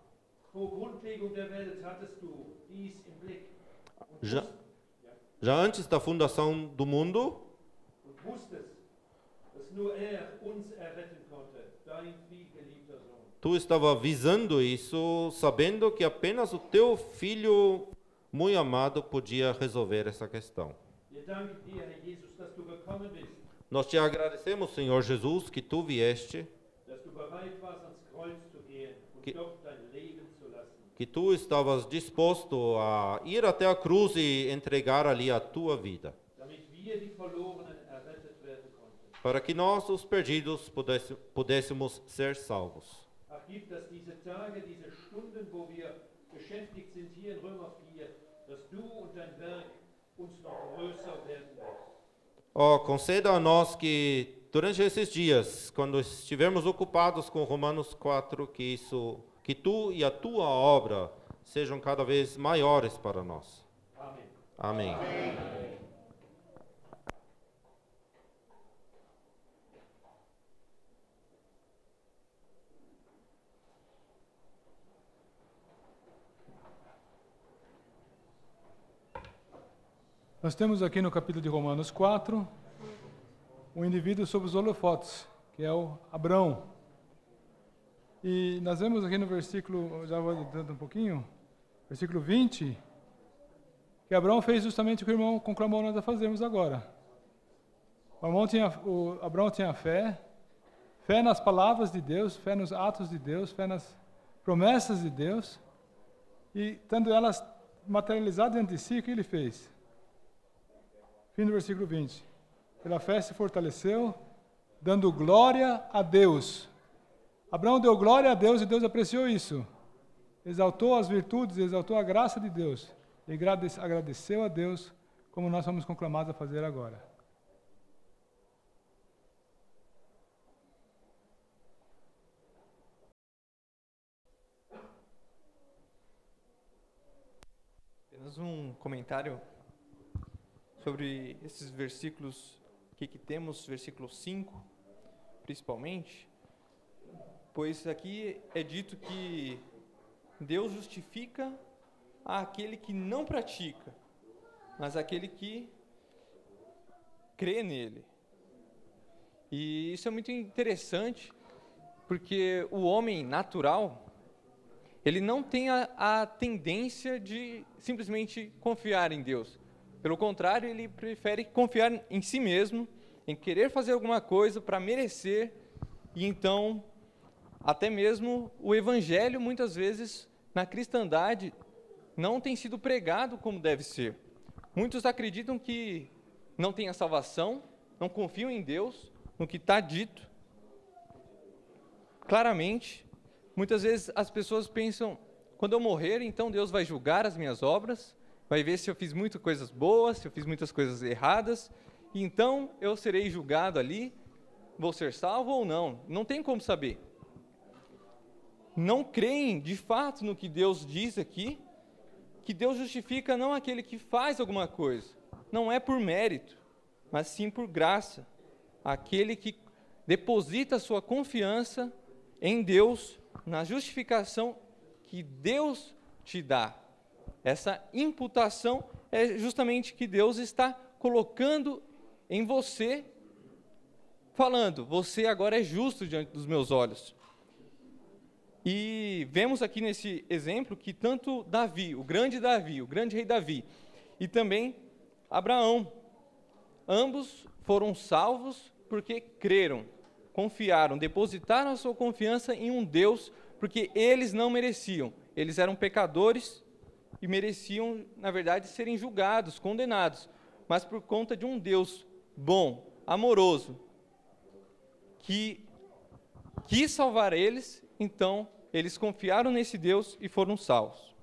Vor Grundlegung der Welt hattest du dies im Blick und Já antes da fundação do mundo, wusstest, dass nur uns erretten konnte, dein vielgeliebter Sohn. Tu estava visando isso, sabendo que apenas o Teu Filho muito amado podia resolver essa questão. Wir danken dir, Herr Jesus, dass du gekommen bist, Nós te agradecemos, Senhor Jesus, que Tu vieste, dass du bereit warst, ans Kreuz zu gehen und dort dein Leben zu lassen. que Tu estavas disposto a ir até a cruz e entregar ali a Tua vida, Damit wir, die Verlorenen, errettet werden konnten. para que nós, os perdidos, pudéssemos ser salvos. Ach, gib, dass diese Tage, diese Stunden, wo wir beschäftigt sind hier in Römer 4, dass du und dein Werk uns noch größer werden lässt. Ó, conceda a nós que durante esses dias, quando estivermos ocupados com Romanos 4, que Tu e a Tua obra sejam cada vez maiores para nós. Amen. Amém. Nós temos aqui no capítulo de Romanos 4, um indivíduo sob os holofotes, que é o Abrão. E nós vemos aqui no versículo, já vou adiantando um pouquinho, versículo 20, que Abrão fez justamente o que o irmão conclamou nós a fazermos agora. O Abrão tinha fé nas palavras de Deus, fé nos atos de Deus, fé nas promessas de Deus, e tendo elas materializadas diante de si, o que ele fez? Fim do versículo 20. Pela fé se fortaleceu, dando glória a Deus. Abraão deu glória a Deus e Deus apreciou isso. Exaltou as virtudes, exaltou a graça de Deus. E agradeceu a Deus, como nós somos conclamados a fazer agora. Apenas um comentário sobre esses versículos que temos, versículo 5, principalmente, pois aqui é dito que Deus justifica aquele que não pratica, mas aquele que crê nele. E isso é muito interessante, porque o homem natural, ele não tem a tendência de simplesmente confiar em Deus. Pelo contrário, ele prefere confiar em si mesmo, em querer fazer alguma coisa para merecer, e então, até mesmo o evangelho, muitas vezes, na cristandade, não tem sido pregado como deve ser. Muitos acreditam que não tem a salvação, não confiam em Deus, no que está dito. Claramente, muitas vezes as pessoas pensam, quando eu morrer, então Deus vai julgar as minhas obras, vai ver se eu fiz muitas coisas boas, se eu fiz muitas coisas erradas, e então eu serei julgado ali, vou ser salvo ou não. Não tem como saber. Não creem de fato no que Deus diz aqui, que Deus justifica não aquele que faz alguma coisa, não é por mérito, mas sim por graça. Aquele que deposita sua confiança em Deus, na justificação que Deus te dá. Essa imputação é justamente que Deus está colocando em você, falando, você agora é justo diante dos meus olhos. E vemos aqui nesse exemplo que tanto Davi, o grande rei Davi, e também Abraão, ambos foram salvos porque creram, confiaram, depositaram a sua confiança em um Deus, porque eles não mereciam. Eles eram pecadores e mereciam, na verdade, serem julgados, condenados. Mas por conta de um Deus bom, amoroso, que quis salvar eles, então eles confiaram nesse Deus e foram salvos.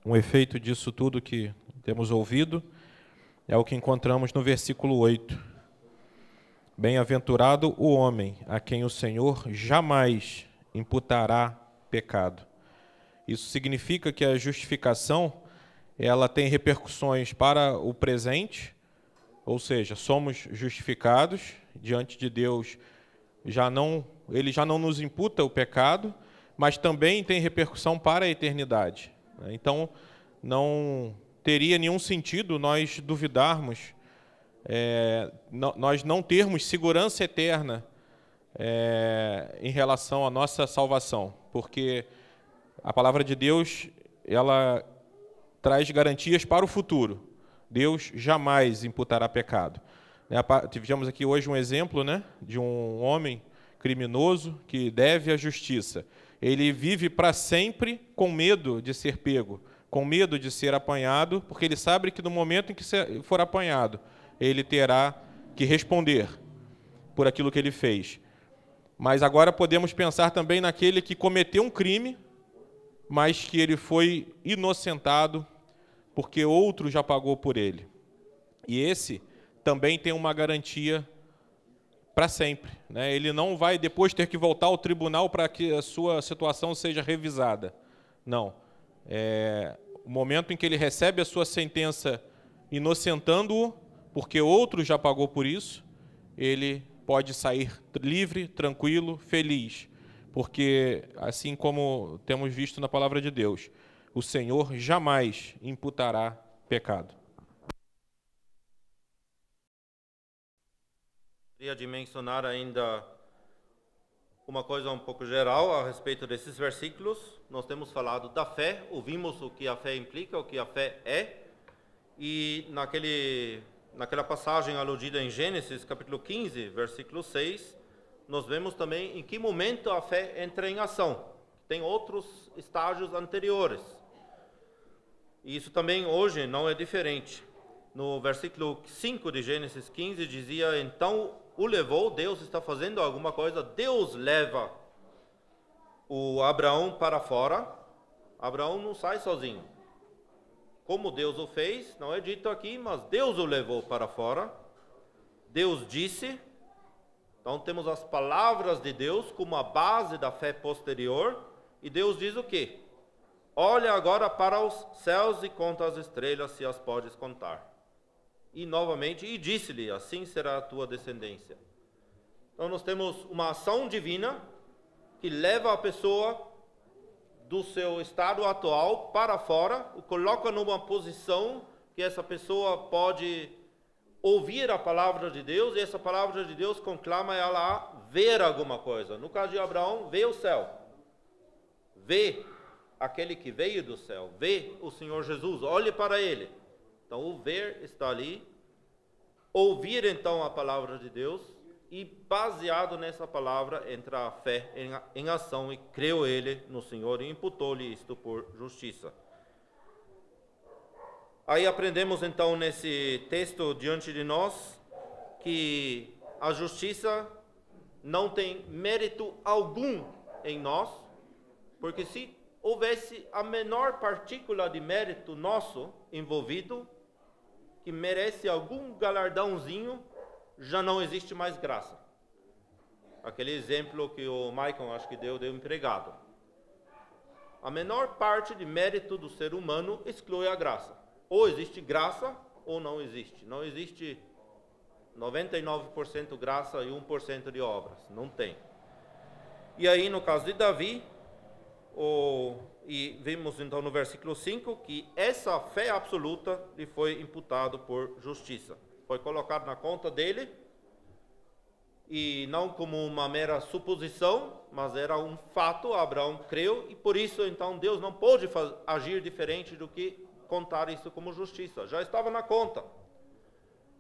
Um efeito disso tudo que temos ouvido é o que encontramos no versículo 8. Bem-aventurado o homem a quem o Senhor jamais imputará pecado. Isso significa que a justificação, ela tem repercussões para o presente, ou seja, somos justificados diante de Deus, ele já não nos imputa o pecado, mas também tem repercussão para a eternidade. Então, não teria nenhum sentido nós duvidarmos, nós não termos segurança eterna em relação à nossa salvação, porque a palavra de Deus, ela traz garantias para o futuro. Deus jamais imputará pecado. Tivemos aqui hoje um exemplo, de um homem criminoso que deve a justiça. Ele vive para sempre com medo de ser pego, com medo de ser apanhado, porque ele sabe que no momento em que for apanhado, ele terá que responder por aquilo que ele fez. Mas agora podemos pensar também naquele que cometeu um crime, mas que ele foi inocentado, porque outro já pagou por ele. E esse também tem uma garantia para sempre. Ele não vai depois ter que voltar ao tribunal para que a sua situação seja revisada. Não. O momento em que ele recebe a sua sentença inocentando-o, porque outro já pagou por isso, ele pode sair livre, tranquilo, feliz. Porque, assim como temos visto na palavra de Deus, o Senhor jamais imputará pecado. Queria de mencionar ainda uma coisa um pouco geral a respeito desses versículos. Nós temos falado da fé, ouvimos o que a fé implica, o que a fé é, e naquela passagem aludida em Gênesis, capítulo 15, versículo 6, nós vemos também em que momento a fé entra em ação. Tem outros estágios anteriores. E isso também hoje não é diferente. No versículo 5 de Gênesis 15 dizia, então o levou, Deus está fazendo alguma coisa, Deus leva o Abraão para fora. Abraão não sai sozinho. Como Deus o fez, não é dito aqui, mas Deus o levou para fora. Deus disse. Então temos as palavras de Deus como a base da fé posterior. E Deus diz o quê? Olha agora para os céus e conta as estrelas, se as podes contar. E novamente, e disse-lhe, assim será a tua descendência. Então nós temos uma ação divina que leva a pessoa do seu estado atual para fora, o coloca numa posição que essa pessoa pode ouvir a palavra de Deus, e essa palavra de Deus conclama ela a ver alguma coisa. No caso de Abraão, vê o céu, vê aquele que veio do céu, vê o Senhor Jesus, olhe para ele. Então o ver está ali, ouvir então a palavra de Deus, e baseado nessa palavra entra a fé em ação, e creu ele no Senhor e imputou-lhe isto por justiça. Aí aprendemos então nesse texto diante de nós que a justiça não tem mérito algum em nós, porque se houvesse a menor partícula de mérito nosso envolvido, que merece algum galardãozinho, já não existe mais graça. Aquele exemplo que o Michael acho que deu empregado. A menor parte de mérito do ser humano exclui a graça. Ou existe graça ou não existe. Não existe 99% graça e 1% de obras. Não tem. E aí no caso de Davi, e vimos então no versículo 5 que essa fé absoluta lhe foi imputado por justiça. Foi colocado na conta dele, e não como uma mera suposição, mas era um fato. Abraão creu, e por isso então Deus não pôde agir diferente do que contar isso como justiça. Já estava na conta.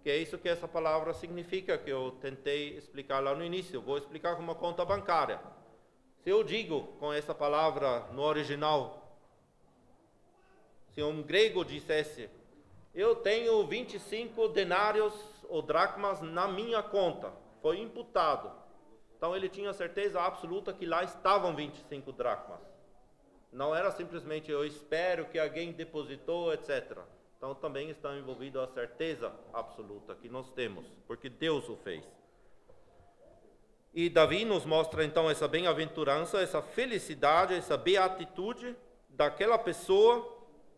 Que é isso que essa palavra significa, que eu tentei explicar lá no início. Vou explicar como uma conta bancária. Se eu digo com essa palavra no original, se um grego dissesse, eu tenho 25 denários ou dracmas na minha conta, foi imputado. Então ele tinha certeza absoluta que lá estavam 25 dracmas. Não era simplesmente eu espero que alguém depositou, etc. Então também está envolvido a certeza absoluta que nós temos, porque Deus o fez. E Davi nos mostra então essa bem-aventurança, essa felicidade, essa beatitude daquela pessoa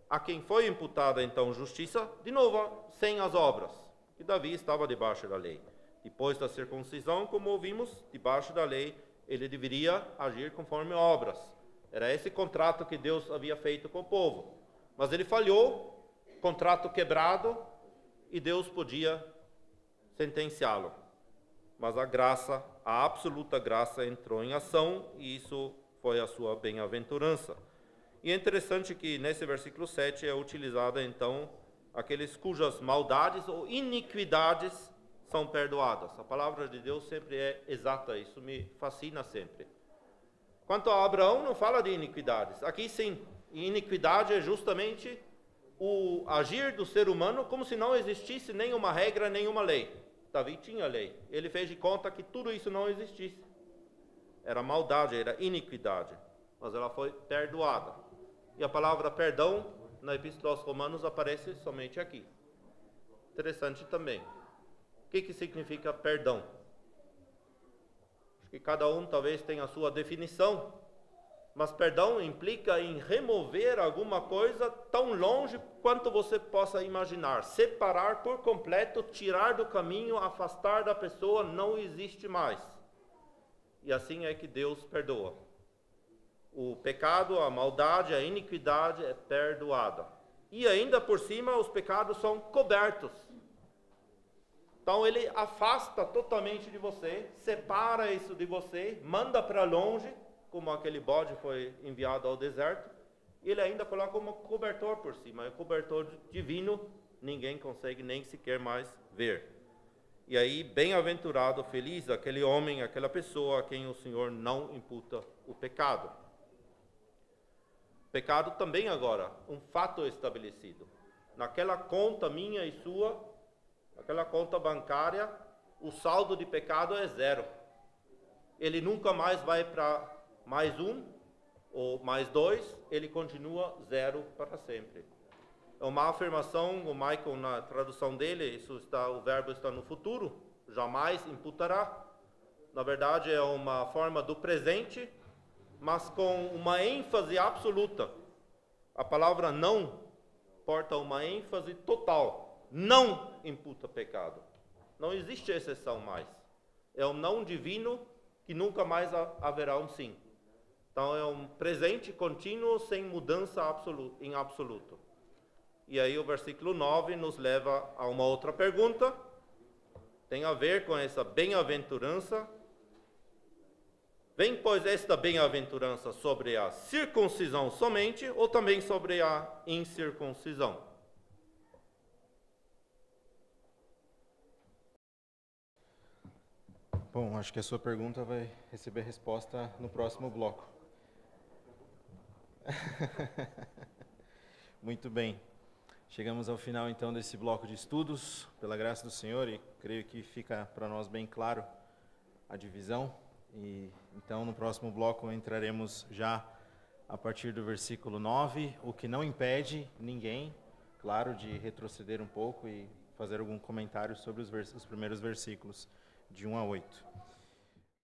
a quem foi imputada então justiça, de novo, sem as obras. E Davi estava debaixo da lei. Depois da circuncisão, como ouvimos, debaixo da lei, ele deveria agir conforme obras. Era esse contrato que Deus havia feito com o povo. Mas ele falhou, contrato quebrado, e Deus podia sentenciá-lo. Mas a graça, a absoluta graça entrou em ação, e isso foi a sua bem-aventurança. E é interessante que nesse versículo 7 é utilizada então aqueles cujas maldades ou iniquidades são perdoadas. A palavra de Deus sempre é exata, isso me fascina sempre. Quanto a Abraão, não fala de iniquidades. Aqui sim, iniquidade é justamente o agir do ser humano como se não existisse nenhuma regra, nenhuma lei. Davi tinha lei. Ele fez de conta que tudo isso não existisse. Era maldade, era iniquidade. Mas ela foi perdoada. E a palavra perdão na Epístola aos Romanos aparece somente aqui. Interessante também. O que significa perdão? Acho que cada um talvez tenha a sua definição, mas perdão implica em remover alguma coisa tão longe quanto você possa imaginar. Separar por completo, tirar do caminho, afastar da pessoa, não existe mais. E assim é que Deus perdoa. O pecado, a maldade, a iniquidade é perdoada. E ainda por cima, os pecados são cobertos. Então ele afasta totalmente de você, separa isso de você, manda para longe, como aquele bode foi enviado ao deserto, e ele ainda coloca um cobertor por cima. É um cobertor divino, ninguém consegue nem sequer mais ver. E aí, bem-aventurado, feliz, aquele homem, aquela pessoa a quem o Senhor não imputa o pecado. Pecado também agora, um fato estabelecido. Naquela conta minha e sua, aquela conta bancária, o saldo de pecado é zero. Ele nunca mais vai para mais um ou mais dois, ele continua zero para sempre. É uma afirmação, o Michael, na tradução dele, o verbo está no futuro, jamais imputará. Na verdade, é uma forma do presente, mas com uma ênfase absoluta. A palavra não porta uma ênfase total. Não imputa pecado. Não existe exceção mais. é um não divino que nunca mais haverá um sim. Então é um presente contínuo sem mudança em absoluto. E aí o versículo 9 nos leva a uma outra pergunta, tem a ver com essa bem-aventurança. Vem, pois, esta bem-aventurança sobre a circuncisão somente ou também sobre a incircuncisão? Bom, acho que a sua pergunta vai receber resposta no próximo bloco. Muito bem. Chegamos ao final, então, desse bloco de estudos, pela graça do Senhor, e creio que fica para nós bem claro a divisão. E então, no próximo bloco, entraremos já a partir do versículo 9, o que não impede ninguém, claro, de retroceder um pouco e fazer algum comentário sobre os primeiros versículos, de 1 a 8.